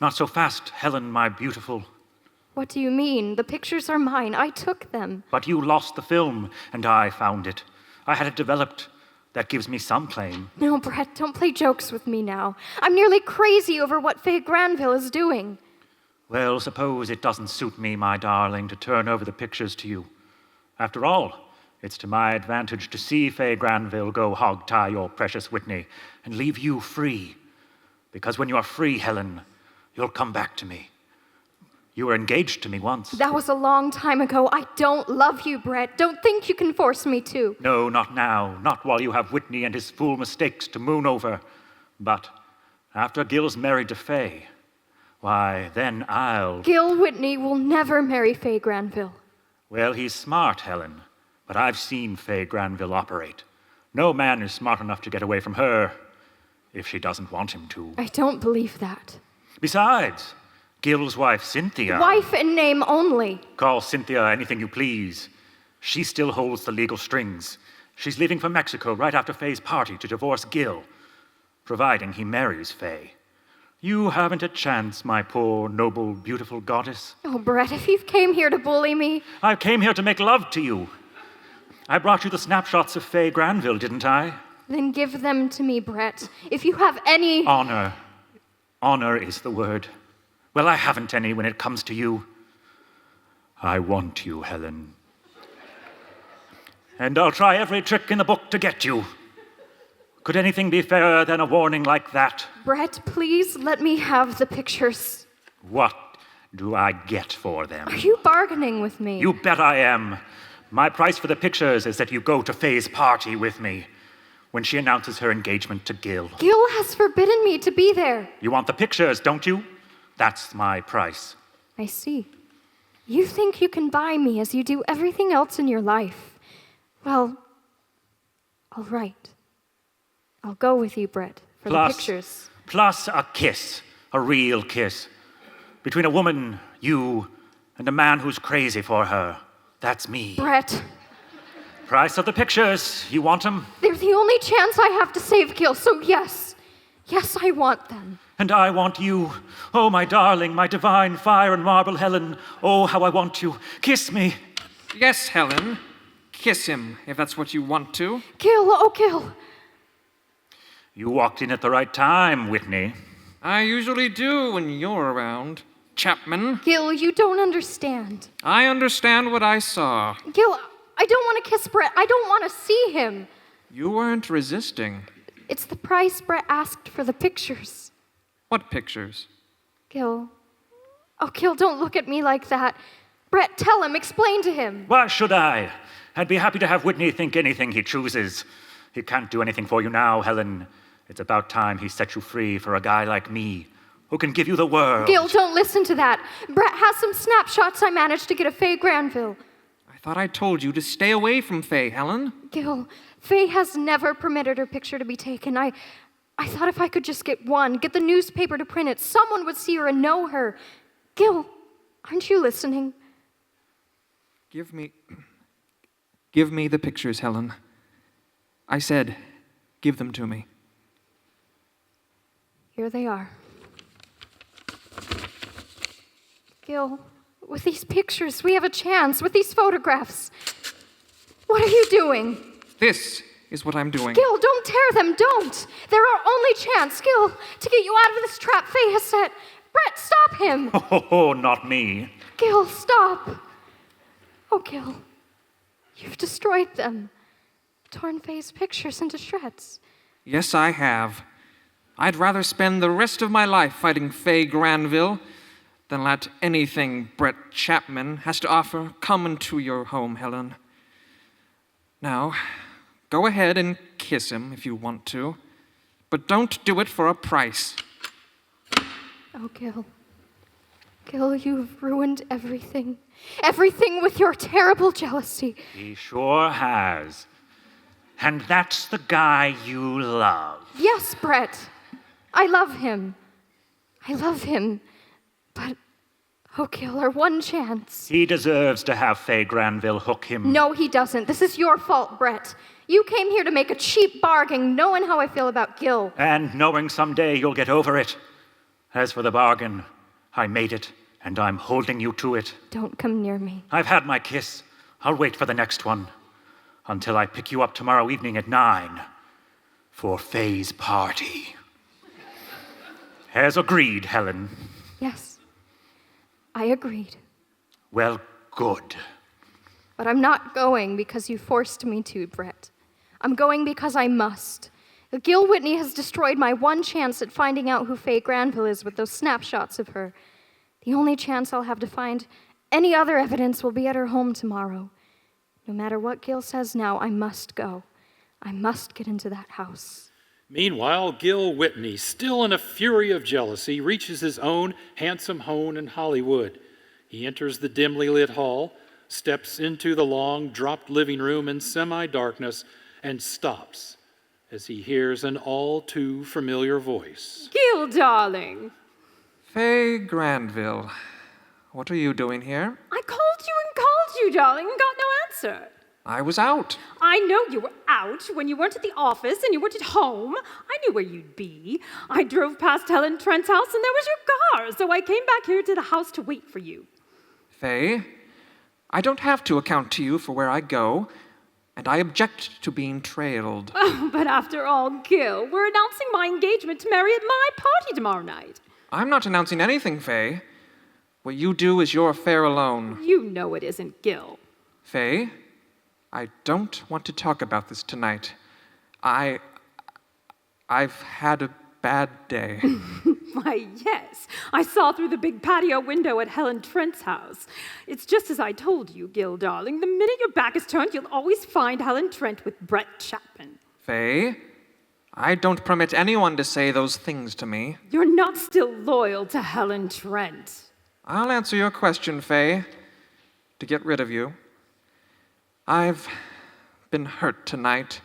Not so fast, Helen, my beautiful. What do you mean? The pictures are mine. I took them. But you lost the film, and I found it. I had it developed. That gives me some claim. No, Brett, don't play jokes with me now. I'm nearly crazy over what Faye Granville is doing. Well, suppose it doesn't suit me, my darling, to turn over the pictures to you. After all, it's to my advantage to see Faye Granville go hog-tie your precious Whitney and leave you free. Because when you are free, Helen, you'll come back to me. You were engaged to me once. That was a long time ago. I don't love you, Brett. Don't think you can force me to. No, not now. Not while you have Whitney and his fool mistakes to moon over. But after Gil's married to Faye, why, then I'll... Gil Whitney will never marry Faye Granville. Well, he's smart, Helen. But I've seen Faye Granville operate. No man is smart enough to get away from her if she doesn't want him to. I don't believe that. Besides, Gil's wife, Cynthia... Wife in name only. Call Cynthia anything you please. She still holds the legal strings. She's leaving for Mexico right after Faye's party to divorce Gil, providing he marries Faye. You haven't a chance, my poor, noble, beautiful goddess. Oh, Brett, if you came here to bully me... I came here to make love to you. I brought you the snapshots of Faye Granville, didn't I? Then give them to me, Brett. If you have any... Honor. Honor is the word. Well, I haven't any when it comes to you. I want you, Helen. And I'll try every trick in the book to get you. Could anything be fairer than a warning like that? Brett, please let me have the pictures. What do I get for them? Are you bargaining with me? You bet I am. My price for the pictures is that you go to Faye's party with me when she announces her engagement to Gil. Gil has forbidden me to be there. You want the pictures, don't you? That's my price. I see. You think you can buy me as you do everything else in your life. Well, all right. I'll go with you, Brett, for the pictures. Plus a kiss, a real kiss. Between a woman, you, and a man who's crazy for her. That's me. Brett. Price of the pictures. You want them? They're the only chance I have to save Gil, so yes. Yes, I want them. And I want you. Oh, my darling, my divine fire and marble Helen. Oh, how I want you. Kiss me. Yes, Helen. Kiss him, if that's what you want to. Gil, oh, Gil. You walked in at the right time, Whitney. I usually do when you're around, Chapman. Gil, you don't understand. I understand what I saw. Gil, I don't want to kiss Brett. I don't want to see him. You weren't resisting. It's the price Brett asked for the pictures. What pictures? Gil. Oh, Gil, don't look at me like that. Brett, tell him, explain to him. Why should I? I'd be happy to have Whitney think anything he chooses. He can't do anything for you now, Helen. It's about time he set you free for a guy like me, who can give you the world. Gil, don't listen to that. Brett has some snapshots I managed to get of Faye Granville. I thought I told you to stay away from Faye, Helen. Gil, Faye has never permitted her picture to be taken. I thought if I could just get one, get the newspaper to print it, someone would see her and know her. Gil, aren't you listening? Give me the pictures, Helen. I said, give them to me. Here they are. Gil, with these pictures, we have a chance. With these photographs. What are you doing? This is what I'm doing. Gil, don't tear them, don't. They're our only chance, Gil, to get you out of this trap Faye has set. Brett, stop him. Oh, not me. Gil, stop. Oh, Gil, you've destroyed them. Torn Faye's pictures into shreds. Yes, I have. I'd rather spend the rest of my life fighting Faye Granville than let anything Brett Chapman has to offer come into your home, Helen. Now, go ahead and kiss him if you want to, but don't do it for a price. Oh, Gil. Gil, you've ruined everything. Everything with your terrible jealousy. He sure has. And that's the guy you love. Yes, Brett. I love him. I love him. But, oh, Gil, our one chance. He deserves to have Faye Granville hook him. No, he doesn't. This is your fault, Brett. You came here to make a cheap bargain, knowing how I feel about Gil. And knowing someday you'll get over it. As for the bargain, I made it, and I'm holding you to it. Don't come near me. I've had my kiss. I'll wait for the next one. Until I pick you up tomorrow evening at 9 for Faye's party. As agreed, Helen. Yes, I agreed. Well, good. But I'm not going because you forced me to, Brett. I'm going because I must. Gil Whitney has destroyed my one chance at finding out who Faye Granville is with those snapshots of her. The only chance I'll have to find any other evidence will be at her home tomorrow. No matter what Gil says now, I must go. I must get into that house. Meanwhile, Gil Whitney, still in a fury of jealousy, reaches his own handsome home in Hollywood. He enters the dimly lit hall, steps into the long, dropped living room in semi-darkness, and stops as he hears an all too familiar voice. Gil, darling. Faye Granville, what are you doing here? I called you, darling, and got no answer. I was out. I know you were out when you weren't at the office and you weren't at home. I knew where you'd be. I drove past Helen Trent's house and there was your car, so I came back here to the house to wait for you. Faye, I don't have to account to you for where I go, and I object to being trailed. Oh, but after all, Gil, we're announcing my engagement to Mary at my party tomorrow night. I'm not announcing anything, Faye. What you do is your affair alone. You know it isn't, Gil. Faye, I don't want to talk about this tonight. I've had a bad day. Why, yes. I saw through the big patio window at Helen Trent's house. It's just as I told you, Gil, darling. The minute your back is turned, you'll always find Helen Trent with Brett Chapman. Faye, I don't permit anyone to say those things to me. You're not still loyal to Helen Trent. I'll answer your question, Faye, to get rid of you. I've been hurt tonight.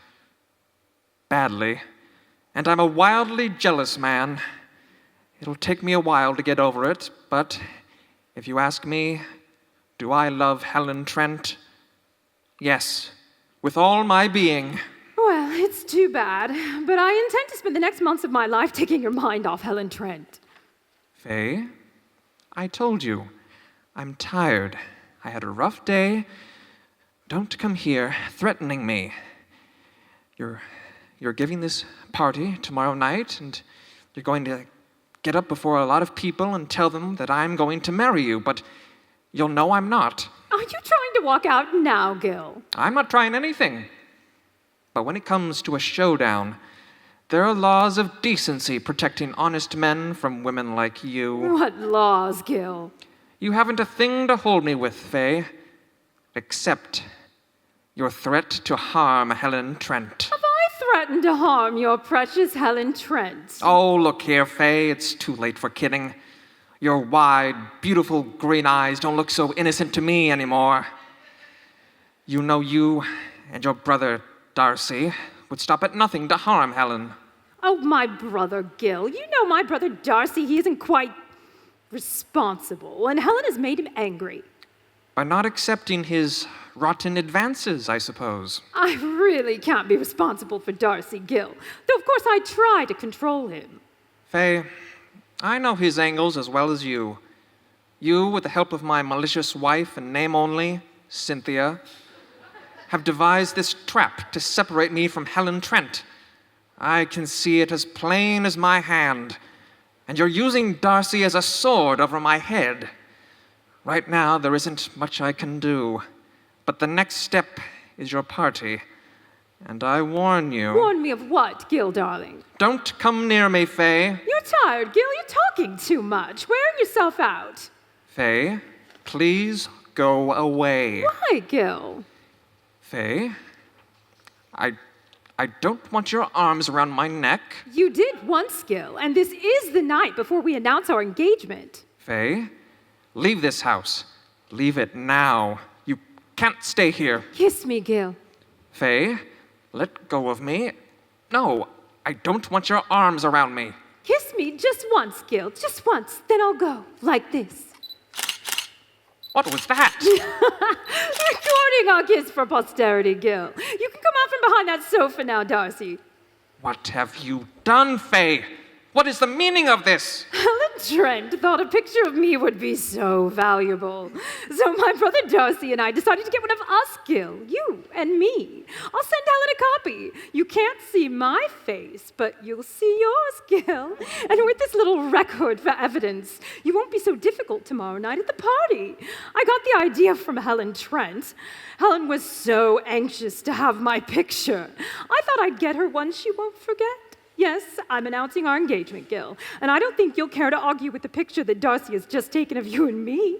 Badly. And I'm a wildly jealous man. It'll take me a while to get over it, but if you ask me, do I love Helen Trent? Yes, with all my being. Well, it's too bad, but I intend to spend the next months of my life taking your mind off Helen Trent. Faye, I told you, I'm tired. I had a rough day. Don't come here threatening me. You're giving this party tomorrow night, and you're going to get up before a lot of people and tell them that I'm going to marry you, but you'll know I'm not. Are you trying to walk out now, Gil? I'm not trying anything. But when it comes to a showdown, there are laws of decency protecting honest men from women like you. What laws, Gil? You haven't a thing to hold me with, Faye, except your threat to harm Helen Trent. Have I threatened to harm your precious Helen Trent? Oh, look here, Faye, it's too late for kidding. Your wide, beautiful green eyes don't look so innocent to me anymore. You know you and your brother, Darcy, would stop at nothing to harm Helen. Oh, my brother Gil. You know my brother Darcy, he isn't quite responsible, and Helen has made him angry. By not accepting his rotten advances, I suppose. I really can't be responsible for Darcy, Gil, though of course I try to control him. Faye, I know his angles as well as you. You, with the help of my malicious wife and name only, Cynthia, have devised this trap to separate me from Helen Trent. I can see it as plain as my hand, and you're using Darcy as a sword over my head. Right now, there isn't much I can do, but the next step is your party, and I warn you... Warn me of what, Gil, darling? Don't come near me, Faye. You're tired, Gil. You're talking too much. Wearing yourself out. Faye, please go away. Why, Gil? Faye, I don't want your arms around my neck. You did once, Gil, and this is the night before we announce our engagement. Faye, leave this house. Leave it now. You can't stay here. Kiss me, Gil. Faye, let go of me. No, I don't want your arms around me. Kiss me just once, Gil. Just once. Then I'll go. Like this. What was that? Recording our kiss for posterity, Gil. You can come out from behind that sofa now, Darcy. What have you done, Faye? What is the meaning of this? Helen Trent thought a picture of me would be so valuable. So my brother Darcy and I decided to get one of us, Gil, you and me. I'll send Helen a copy. You can't see my face, but you'll see yours, Gil. And with this little record for evidence, you won't be so difficult tomorrow night at the party. I got the idea from Helen Trent. Helen was so anxious to have my picture. I thought I'd get her one she won't forget. Yes, I'm announcing our engagement, Gil, and I don't think you'll care to argue with the picture that Darcy has just taken of you and me.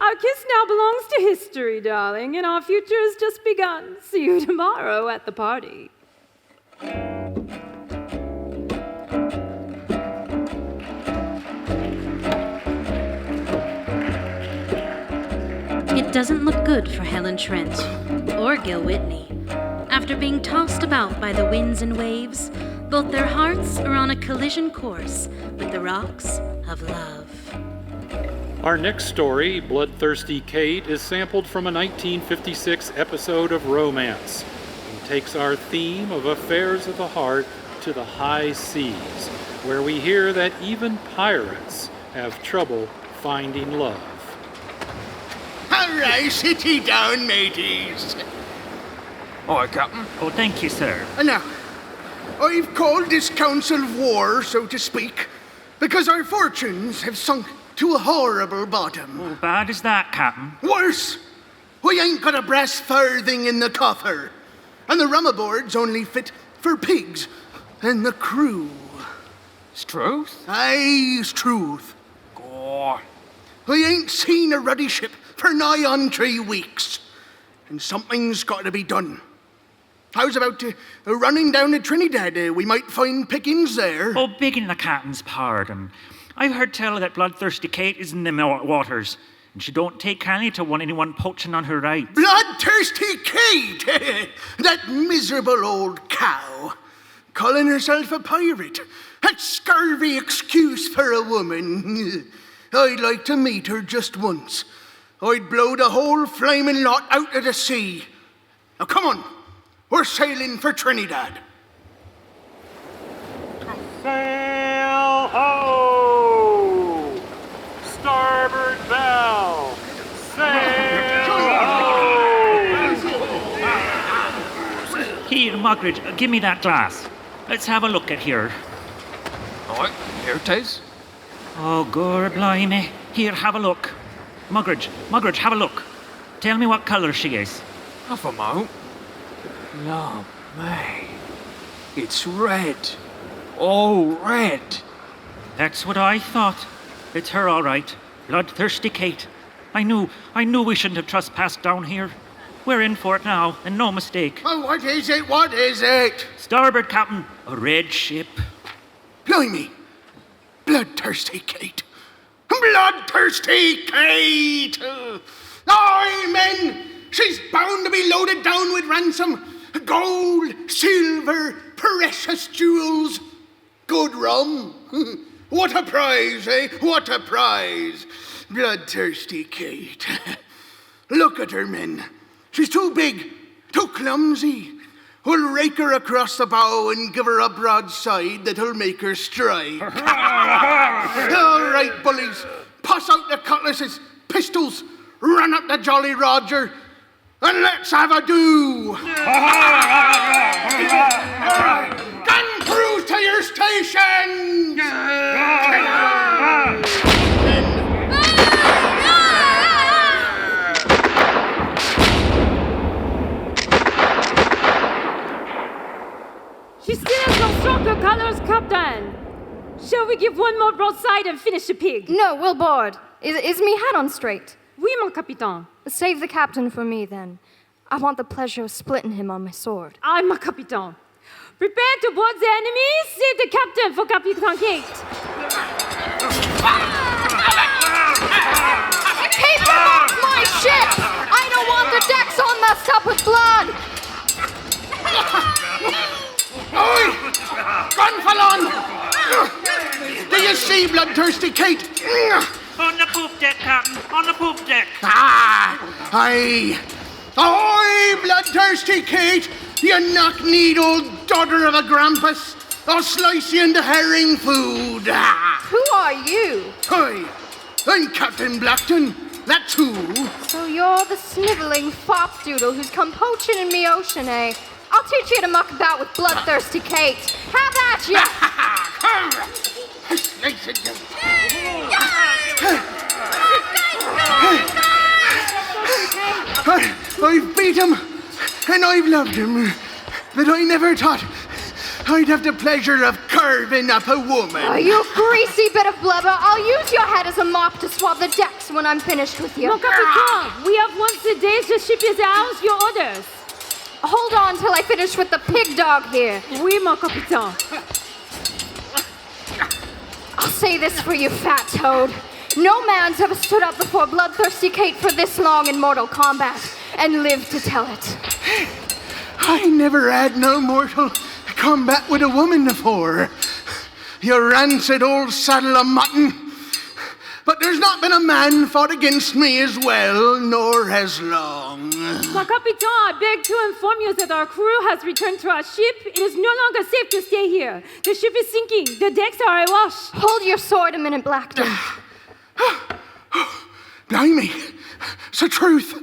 Our kiss now belongs to history, darling, and our future has just begun. See you tomorrow at the party. It doesn't look good for Helen Trent or Gil Whitney. After being tossed about by the winds and waves, both their hearts are on a collision course with the rocks of love. Our next story, Bloodthirsty Kate, is sampled from a 1956 episode of Romance and takes our theme of affairs of the heart to the high seas, where we hear that even pirates have trouble finding love. All right, sit ye down, mateys. Oh, Captain. Oh, thank you, sir. Now, I've called this council of war, so to speak, because our fortunes have sunk to a horrible bottom. Oh, bad is that, Captain? Worse, we ain't got a brass farthing in the coffer, and the rum aboard's only fit for pigs and the crew. It's truth? Aye, it's truth. Gore. I ain't seen a ruddy ship for nigh on 3 weeks, and something's got to be done. I was about running down to Trinidad. We might find pickings there. Oh, begging the captain's pardon. I've heard tell that Bloodthirsty Kate is in the waters, and she don't take kindly to anyone poaching on her rights. Bloodthirsty Kate! That miserable old cow. calling herself a pirate. That's scurvy excuse for a woman. I'd like to meet her just once. I'd blow the whole flaming lot out of the sea. Now come on, we're sailing for Trinidad. Sail ho! Starboard bow! Sail ho! Here, Margaret, give me that glass. Let's have a look at her. All right, here it is. Oh, gore blimey. Here, have a look. Margaret, have a look. Tell me what colour she is. Half a mo. No, mate. It's red. Oh, red. That's what I thought. It's her, all right. Bloodthirsty Kate. I knew we shouldn't have trespassed down here. We're in for it now, and no mistake. Oh, what is it? What is it? Starboard, Captain. A red ship. Blimey. Bloodthirsty Kate. Bloodthirsty Kate! Aye, men! She's bound to be loaded down with ransom. Gold, silver, precious jewels. Good rum. What a prize, eh? What a prize. Bloodthirsty Kate. Look at her, men. She's too big, too clumsy. We'll rake her across the bow and give her a broadside that'll make her strike. All right, bullies. Pass out the cutlasses, pistols, run up the Jolly Roger, and let's have a do. All right, gun crews to your stations. She still has no stronger colors, Captain. Shall we give one more broadside and finish the pig? No, we'll board. Is me hat on straight? Oui, mon capitaine. Save the captain for me, then. I want the pleasure of splitting him on my sword. Aye, mon capitaine. Prepare to board the enemy. Save the captain for Captain Kate. Keep him off my ship! I don't want the decks all messed up with blood! Oi! Gunfalon! Do you see, Bloodthirsty Kate? On the poop deck, Captain. On the poop deck. Aye. Oi, Bloodthirsty Kate! You knock-kneed old daughter of a grampus! I'll slice you into herring food! Who are you? Oi! I'm Captain Blackton. That's who. So you're the sniveling fop doodle who's come poaching in me ocean, eh? I'll teach you to muck about with Bloodthirsty Kate. Have at ya! Slice it down. I've beat him, and I've loved him, but I never thought I'd have the pleasure of carving up a woman. Oh, you greasy bit of blubber. I'll use your head as a mop to swab the decks when I'm finished with you. Mon capitaine, we have once a day. The ship is ours. Your orders. Hold on till I finish with the pig dog here. Oui, mon capitaine. I'll say this for you, fat toad. No man's ever stood up before Bloodthirsty Kate for this long in mortal combat and lived to tell it. I never had no mortal combat with a woman before. You rancid old saddle of mutton. But there's not been a man fought against me as well, nor as long. Mon capitaine, I beg to inform you that our crew has returned to our ship. It is no longer safe to stay here. The ship is sinking. The decks are awash. Hold your sword a minute, Blackton. Blimey, it's the truth.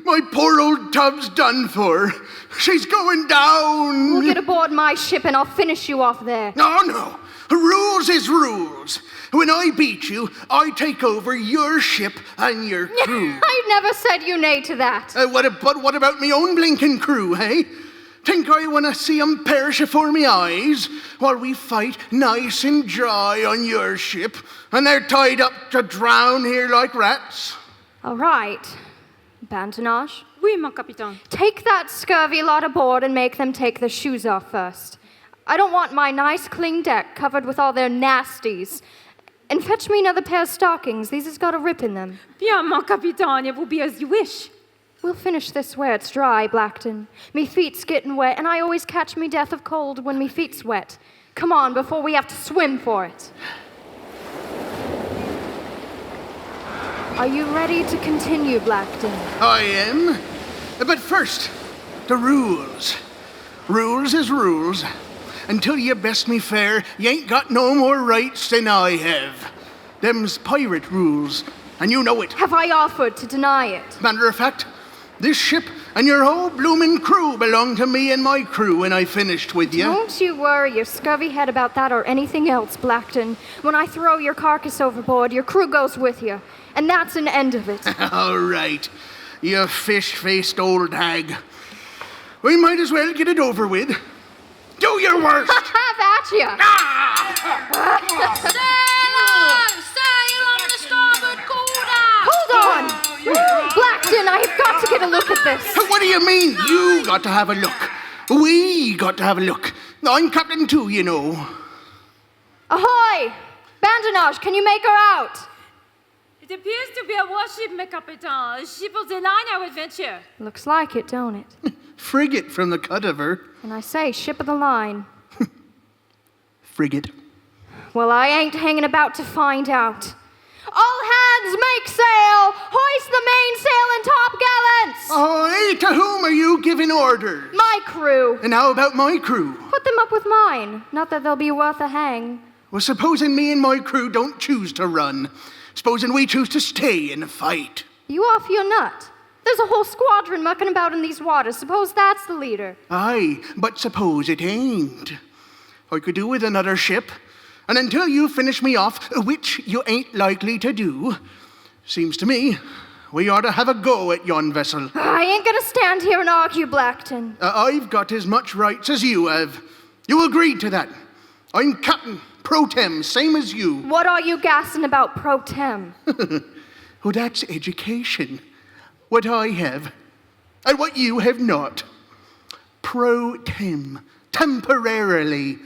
My poor old tub's done for. She's going down. We'll get aboard my ship and I'll finish you off there. No. Rules is rules. When I beat you, I take over your ship and your crew. I never said you nay to that. What about me own blinking crew, hey? Think I want to see 'em perish afore me eyes while we fight nice and dry on your ship and they're tied up to drown here like rats? All right. Bantanage, Oui, mon capitaine. take that scurvy lot aboard and make them take their shoes off first. I don't want my nice clean deck covered with all their nasties. And fetch me another pair of stockings. These has got a rip in them. Bien, mon capitaine, it will be as you wish. We'll finish this where it's dry, Blackton. Me feet's getting wet, and I always catch me death of cold when me feet's wet. Come on, before we have to swim for it. Are you ready to continue, Blackton? I am. But first, the rules. Rules is rules. Until you best me fair, you ain't got no more rights than I have. Them's pirate rules, and you know it. Have I offered to deny it? Matter of fact, this ship and your whole bloomin' crew belong to me and my crew when I finished with you. Don't you worry your scurvy head about that or anything else, Blackton. When I throw your carcass overboard, your crew goes with you. And that's an end of it. All right, you fish-faced old hag. We might as well get it over with. Do your worst! Have at ya! Sail on the starboard quarter! Hold on! Blackton, I have got to get a look at this. What do you mean, you got to have a look? We got to have a look. I'm captain too, you know. Ahoy! Bandinage, can you make her out? It appears to be a warship, mes capitaine. A ship of the line, our adventure. Looks like it, don't it? Frigate from the cut of her. And I say, ship of the line. Frigate. Well, I ain't hanging about to find out. All hands make sail! Hoist the mainsail and top gallants! Oh, hey, to whom are you giving orders? My crew. And how about my crew? Put them up with mine. Not that they'll be worth a hang. Well, supposing me and my crew don't choose to run. Supposing we choose to stay and fight. You off your nut? There's a whole squadron mucking about in these waters. Suppose that's the leader. Aye, but suppose it ain't. I could do with another ship. And until you finish me off, which you ain't likely to do, seems to me we ought to have a go at yon vessel. I ain't gonna stand here and argue, Blackton. I've got as much rights as you have. You agreed to that. I'm captain, pro tem, same as you. What are you gassing about, pro tem? Oh, that's education. What I have, and what you have not. Pro tem, temporarily,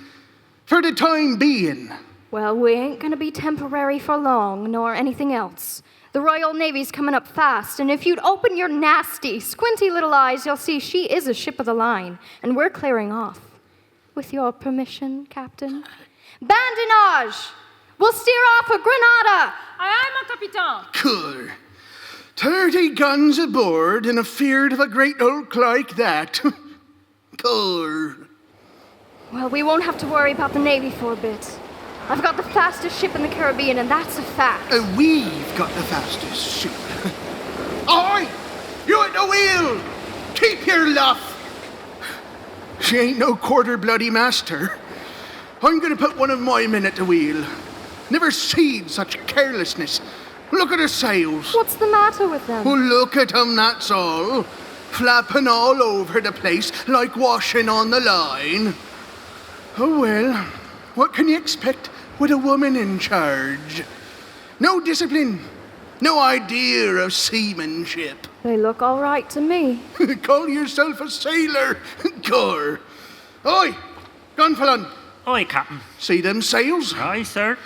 for the time being. Well, we ain't gonna be temporary for long, nor anything else. The Royal Navy's coming up fast, and if you'd open your nasty, squinty little eyes, you'll see she is a ship of the line, and we're clearing off. With your permission, Captain. Bandinage! We'll steer off for Grenada! Aye, aye, mon capitaine. Cool. 30 guns aboard and afeard of a great old like that. Cool. Well, we won't have to worry about the Navy for a bit. I've got the fastest ship in the Caribbean, and that's a fact. We've got the fastest ship. Ahoy! You at the wheel! Keep your luff! She ain't no quarter bloody master. I'm gonna put one of my men at the wheel. Never seen such carelessness. Look at her sails. What's the matter with them? Oh, look at 'em, that's all. Flapping all over the place like washing on the line. Oh, well, what can you expect with a woman in charge? No discipline, no idea of seamanship. They look all right to me. Call yourself a sailor, Gor. Oi, Gunfalon. Aye, Captain. See them sails? Aye, sir.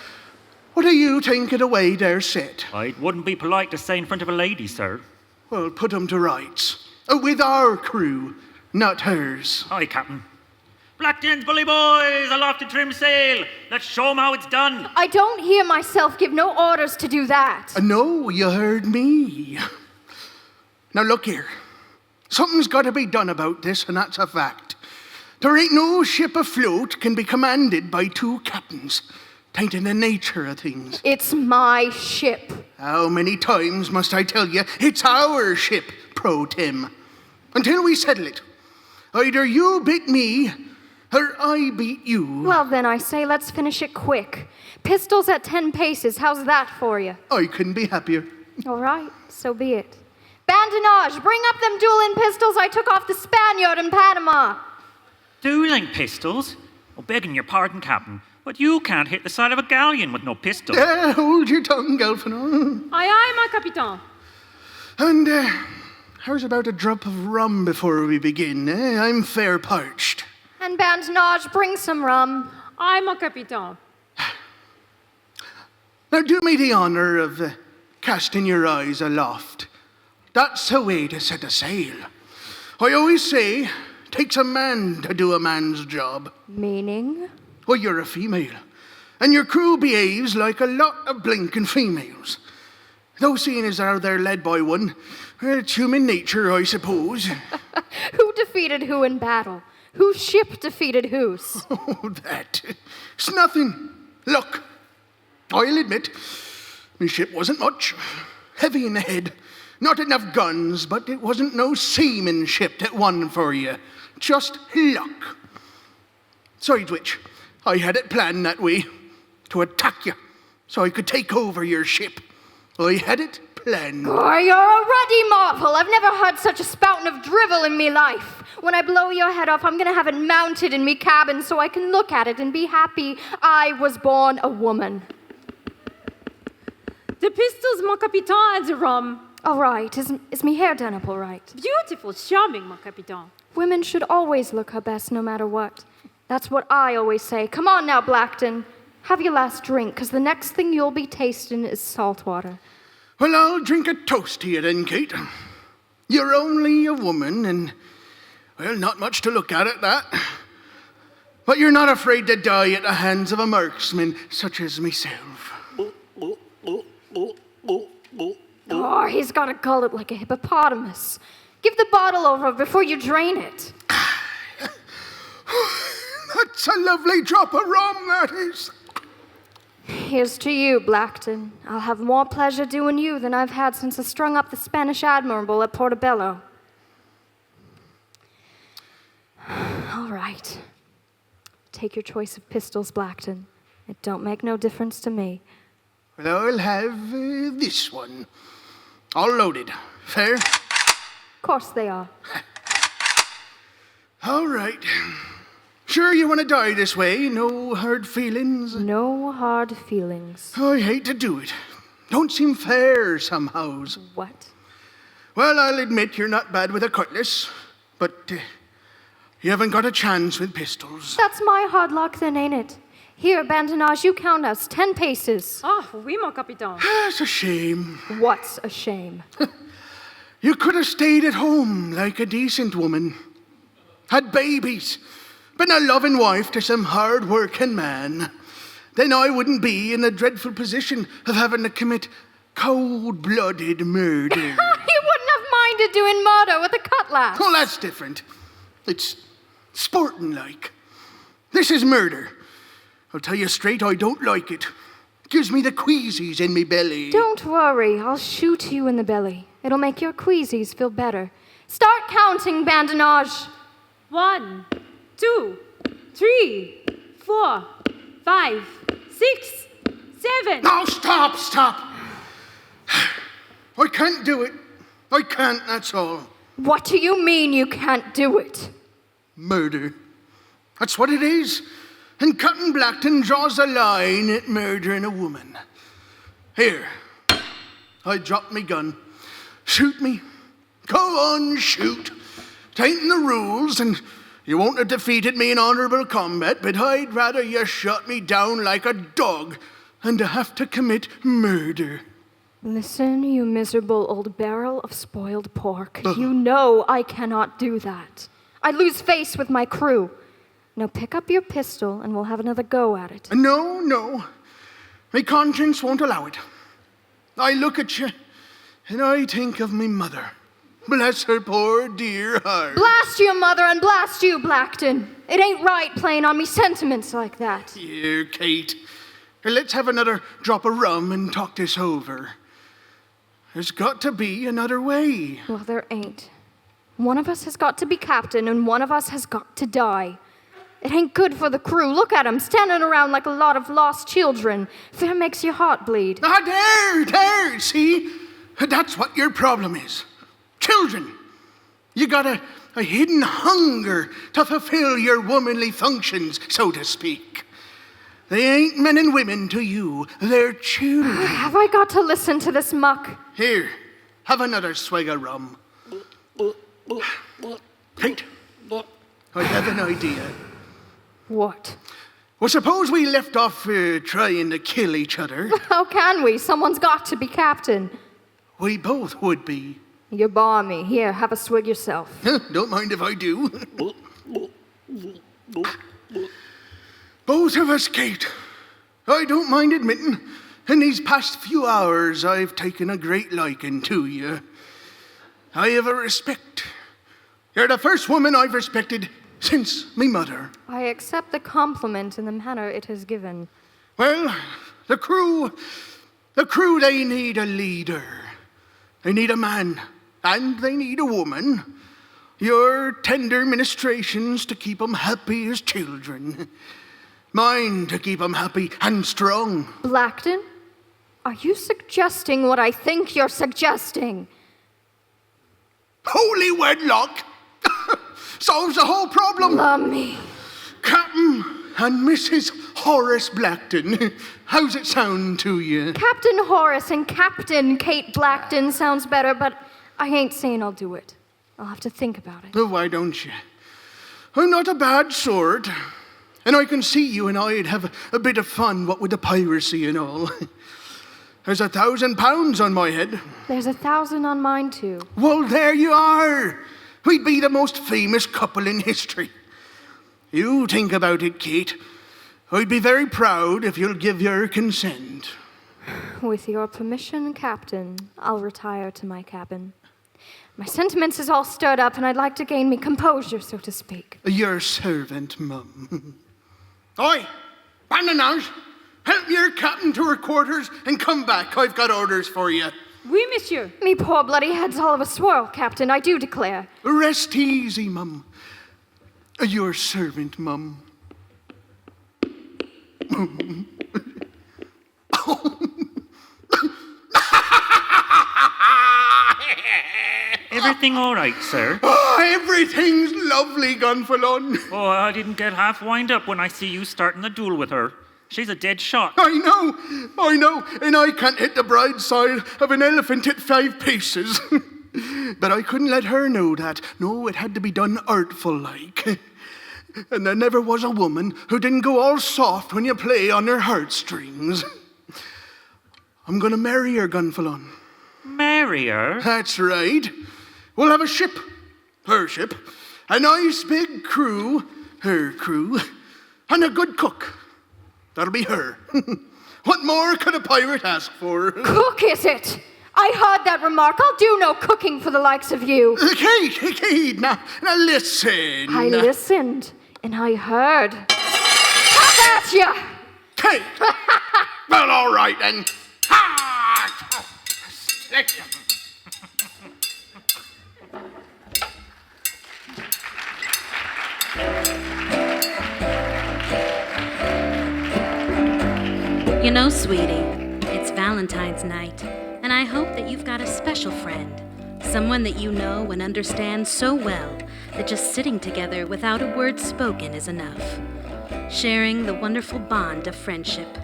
What do you think of the way they're set? It wouldn't be polite to say in front of a lady, sir. Well, put 'em to rights. With our crew, not hers. Aye, Captain. Blackton's bully boys, aloft to trim sail. Let's show 'em how it's done. I don't hear myself give no orders to do that. No, you heard me. Now look here. Something's got to be done about this, and that's a fact. There ain't no ship afloat can be commanded by two captains. Tain't in the nature of things. It's my ship. How many times must I tell you, it's our ship, Pro Tim. Until we settle it. Either you beat me, or I beat you. Well, then I say let's finish it quick. Pistols at 10 paces, how's that for you? I couldn't be happier. All right, so be it. Bandinage, bring up them dueling pistols I took off the Spaniard in Panama. Dueling pistols? Oh, begging your pardon, Captain, but you can't hit the side of a galleon with no pistol. Hold your tongue, Gelfin. Aye, aye, mon capitaine. And how's about a drop of rum before we begin, eh? I'm fair parched. And Bandinage, bring some rum. Aye, mon capitaine. Now do me the honor of casting your eyes aloft. That's the way to set a sail. I always say, takes a man to do a man's job. Meaning? Well, you're a female, and your crew behaves like a lot of blinking females. Though seeing as how they're led by one, it's human nature, I suppose. Who defeated who in battle? Whose ship defeated whose? Oh, that. It's nothing. Look, I'll admit, my ship wasn't much. Heavy in the head. Not enough guns, but it wasn't no seamanship that won for you. Just luck. Besides which, I had it planned that way, to attack you, so I could take over your ship. I had it planned. Oh, you're a ruddy marvel. I've never heard such a spouting of drivel in me life. When I blow your head off, I'm gonna have it mounted in me cabin so I can look at it and be happy I was born a woman. The pistols, mon capitaine, the rum. All right, is me hair done up all right? Beautiful, charming, mon capitaine. Women should always look her best no matter what. That's what I always say. Come on now, Blackton. Have your last drink, because the next thing you'll be tasting is salt water. Well, I'll drink a toast to you then, Kate. You're only a woman, and, well, not much to look at that. But you're not afraid to die at the hands of a marksman such as myself. Oh, he's got a gullet like a hippopotamus. Give the bottle over before you drain it. That's a lovely drop of rum, that is. Here's to you, Blackton. I'll have more pleasure doing you than I've had since I strung up the Spanish Admiral at Portobello. All right. Take your choice of pistols, Blackton. It don't make no difference to me. Well, I'll have this one. All loaded. Fair? Of course they are. All right. Sure you want to die this way? No hard feelings? No hard feelings. I hate to do it. Don't seem fair somehows. What? Well, I'll admit you're not bad with a cutlass, but you haven't got a chance with pistols. That's my hard luck then, ain't it? Here, Bandinage, you count us 10 paces. Ah, oui, mon capitaine. It's a shame. What's a shame? You could have stayed at home like a decent woman. Had babies. Been a loving wife to some hard-working man. Then I wouldn't be in the dreadful position of having to commit cold-blooded murder. You wouldn't have minded doing murder with a cutlass. Well, that's different. It's sporting-like. This is murder. I'll tell you straight, I don't like it. Gives me the queasies in me belly. Don't worry, I'll shoot you in the belly. It'll make your queasies feel better. Start counting, Bandinage. 1, 2, 3, 4, 5, 6, 7. No, stop! I can't do it. I can't, that's all. What do you mean you can't do it? Murder. That's what it is. And Cotton Blackton draws a line at murdering a woman. Here, I drop me gun. Shoot me. Go on, shoot. Tain't the rules, and you won't have defeated me in honorable combat, but I'd rather you shot me down like a dog than to have to commit murder. Listen, you miserable old barrel of spoiled pork. You know I cannot do that. I'd lose face with my crew. Now pick up your pistol and we'll have another go at it. No. My conscience won't allow it. I look at you and I think of me mother. Bless her poor dear heart. Blast your mother and blast you, Blackton. It ain't right playing on me sentiments like that. Here, Kate. Let's have another drop of rum and talk this over. There's got to be another way. Well, there ain't. One of us has got to be captain and one of us has got to die. It ain't good for the crew. Look at 'em standing around like a lot of lost children. Fear makes your heart bleed. There, see? That's what your problem is. Children. You got a hidden hunger to fulfill your womanly functions, so to speak. They ain't men and women to you. They're children. Have I got to listen to this muck? Here, have another swig of rum. Kate, I have an idea. What? Well, suppose we left off trying to kill each other. How can we? Someone's got to be captain. We both would be. You're balmy. Here, have a swig yourself. Don't mind if I do. Both of us, Kate. I don't mind admitting, in these past few hours, I've taken a great liking to you. I have a respect. You're the first woman I've respected since me mother. I accept the compliment in the manner it has given. Well, the crew, they need a leader. They need a man, and they need a woman. Your tender ministrations to keep 'em happy as children. Mine to keep 'em happy and strong. Blackton, are you suggesting what I think you're suggesting? Holy wedlock solves the whole problem. Lummy. Captain and Mrs. Horace Blackton. How's it sound to you? Captain Horace and Captain Kate Blackton sounds better, but I ain't saying I'll do it. I'll have to think about it. Oh, why don't you? I'm not a bad sort, and I can see you and I'd have a bit of fun, what with the piracy and all. There's £1,000 on my head. There's 1,000 on mine, too. Well, there you are. We'd be the most famous couple in history. You think about it, Kate. I'd be very proud if you'll give your consent. With your permission, Captain, I'll retire to my cabin. My sentiments is all stirred up, and I'd like to gain me composure, so to speak. Your servant, Mum. Oi, Bandonage, help your captain to her quarters and come back. I've got orders for you. Oui, monsieur. Me poor bloody head's all of a swirl, Captain, I do declare. Rest easy, Mum. Your servant, Mum. Everything all right, sir? Oh, everything's lovely, Gunfalon. Oh, I didn't get half wind up when I see you starting the duel with her. She's a dead shot. I know, and I can't hit the bride's side of an elephant at 5 paces. But I couldn't let her know that. No, it had to be done artful-like. And there never was a woman who didn't go all soft when you play on her heartstrings. I'm gonna marry her, Gunfalon. Marry her? That's right. We'll have a ship, her ship, a nice big crew, her crew, and a good cook. That'll be her. What more could a pirate ask for? Cook, is it? I heard that remark. I'll do no cooking for the likes of you. Kate, now listen. I listened, and I heard. How about ya? Kate! Well, all right then. Ha! Slick 'em. You know, sweetie, it's Valentine's night, and I hope that you've got a special friend, someone that you know and understand so well that just sitting together without a word spoken is enough. Sharing the wonderful bond of friendship.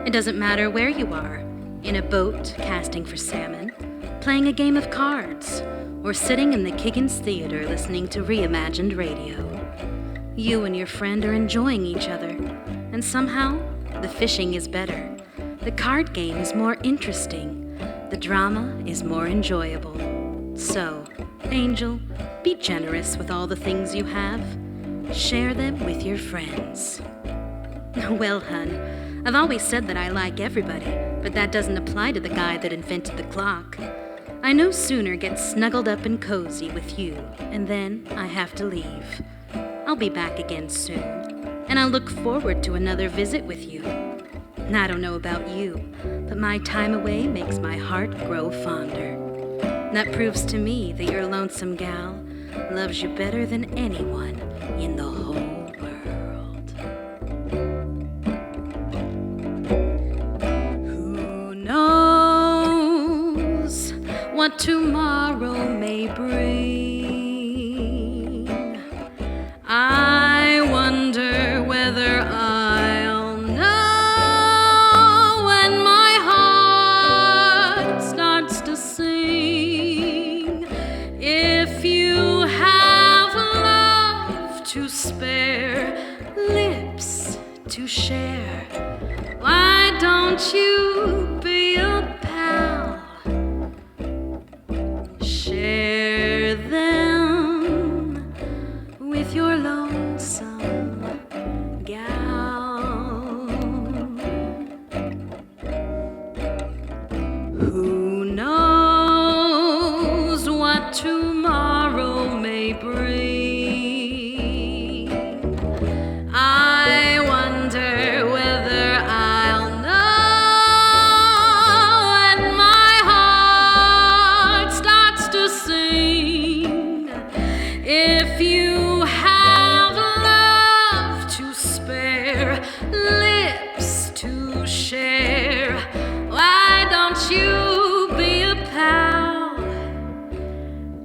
It doesn't matter where you are, in a boat casting for salmon, playing a game of cards, or sitting in the Kiggins Theatre listening to reimagined radio. You and your friend are enjoying each other, and somehow the fishing is better. The card game is more interesting. The drama is more enjoyable. So, Angel, be generous with all the things you have. Share them with your friends. Well, hun, I've always said that I like everybody, but that doesn't apply to the guy that invented the clock. I no sooner get snuggled up and cozy with you, and then I have to leave. I'll be back again soon, and I look forward to another visit with you. I don't know about you, but my time away makes my heart grow fonder. That proves to me that your Lonesome Gal loves you better than anyone in the whole world. Who knows what tomorrow may bring? I wonder whether I'll know when my heart starts to sing. If you have love to spare, lips to share, why don't you be a pal? Share Who knows what tomorrow may bring? I wonder whether I'll know when my heart starts to sing. If you have love to spare, lips to share, why don't you be a pal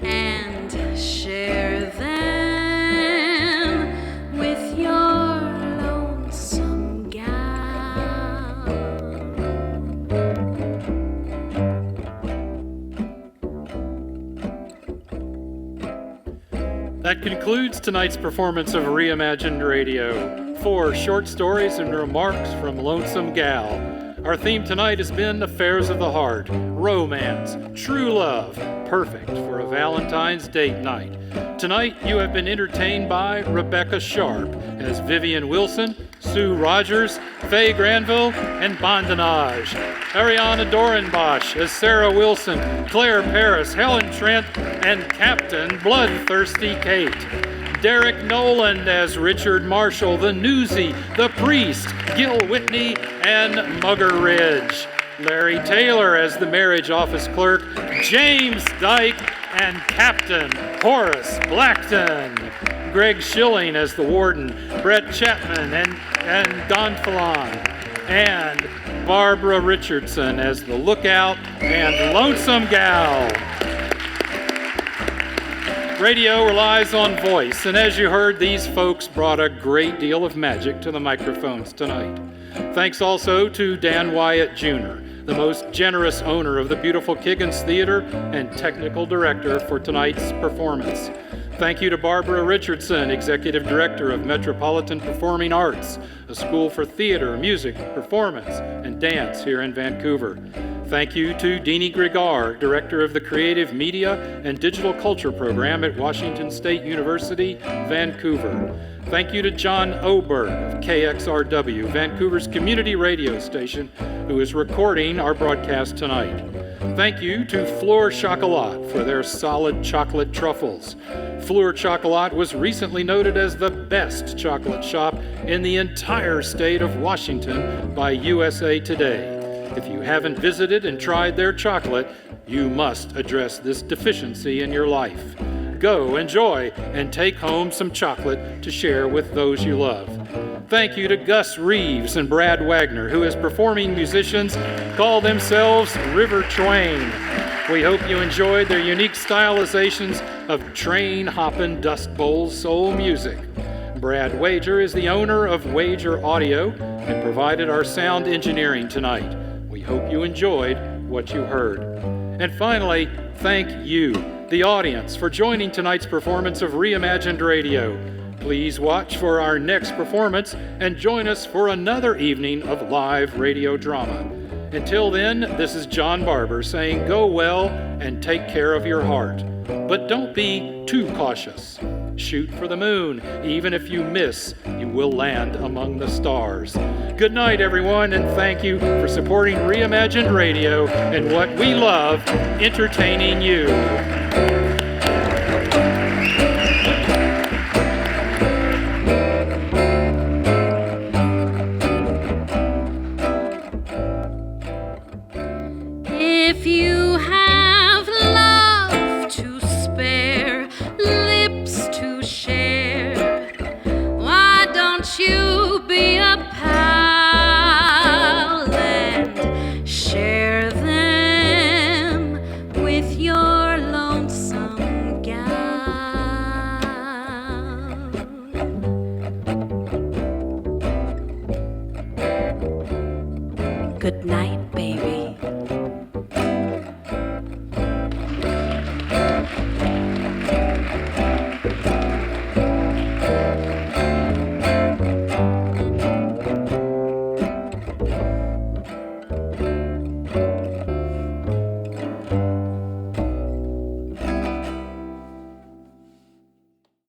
and share them with your lonesome gal? That concludes tonight's performance of Reimagined Radio. 4 short stories and remarks from Lonesome Gal. Our theme tonight has been affairs of the heart, romance, true love, perfect for a Valentine's date night. Tonight you have been entertained by Rebecca Sharp as Vivian Wilson, Sue Rogers, Faye Granville, and Bondanage. Ariana Dorenbosch as Sarah Wilson, Claire Paris, Helen Trent, and Captain Bloodthirsty Kate. Derek Noland as Richard Marshall, the Newsie, the Priest, Gil Whitney, and Mugger Ridge. Larry Taylor as the marriage office clerk, James Dyke, and Captain Horace Blackton. Greg Schilling as the warden, Brett Chapman and Gonfalon, and Barbara Richardson as the lookout and Lonesome Gal. Radio relies on voice, and as you heard, these folks brought a great deal of magic to the microphones tonight. Thanks also to Dan Wyatt Jr., the most generous owner of the beautiful Kiggins Theatre and technical director for tonight's performance. Thank you to Barbara Richardson, Executive Director of Metropolitan Performing Arts, a school for theater, music, performance, and dance here in Vancouver. Thank you to Deanie Gregar, Director of the Creative Media and Digital Culture Program at Washington State University, Vancouver. Thank you to John Oberg of KXRW, Vancouver's community radio station, who is recording our broadcast tonight. Thank you to Fleur Chocolat for their solid chocolate truffles. Fleur Chocolat was recently noted as the best chocolate shop in the entire state of Washington by USA Today. If you haven't visited and tried their chocolate, you must address this deficiency in your life. Go, enjoy, and take home some chocolate to share with those you love. Thank you to Gus Reeves and Brad Wagner, who as performing musicians call themselves River Twain. We hope you enjoyed their unique stylizations of train-hoppin' Dust Bowl soul music. Brad Wager is the owner of Wager Audio and provided our sound engineering tonight. We hope you enjoyed what you heard. And finally, thank you, the audience, for joining tonight's performance of Reimagined Radio. Please watch for our next performance and join us for another evening of live radio drama. Until then, this is John Barber saying go well and take care of your heart. But don't be too cautious. Shoot for the moon. Even if you miss, you will land among the stars. Good night, everyone, and thank you for supporting Reimagined Radio and what we love, entertaining you. If you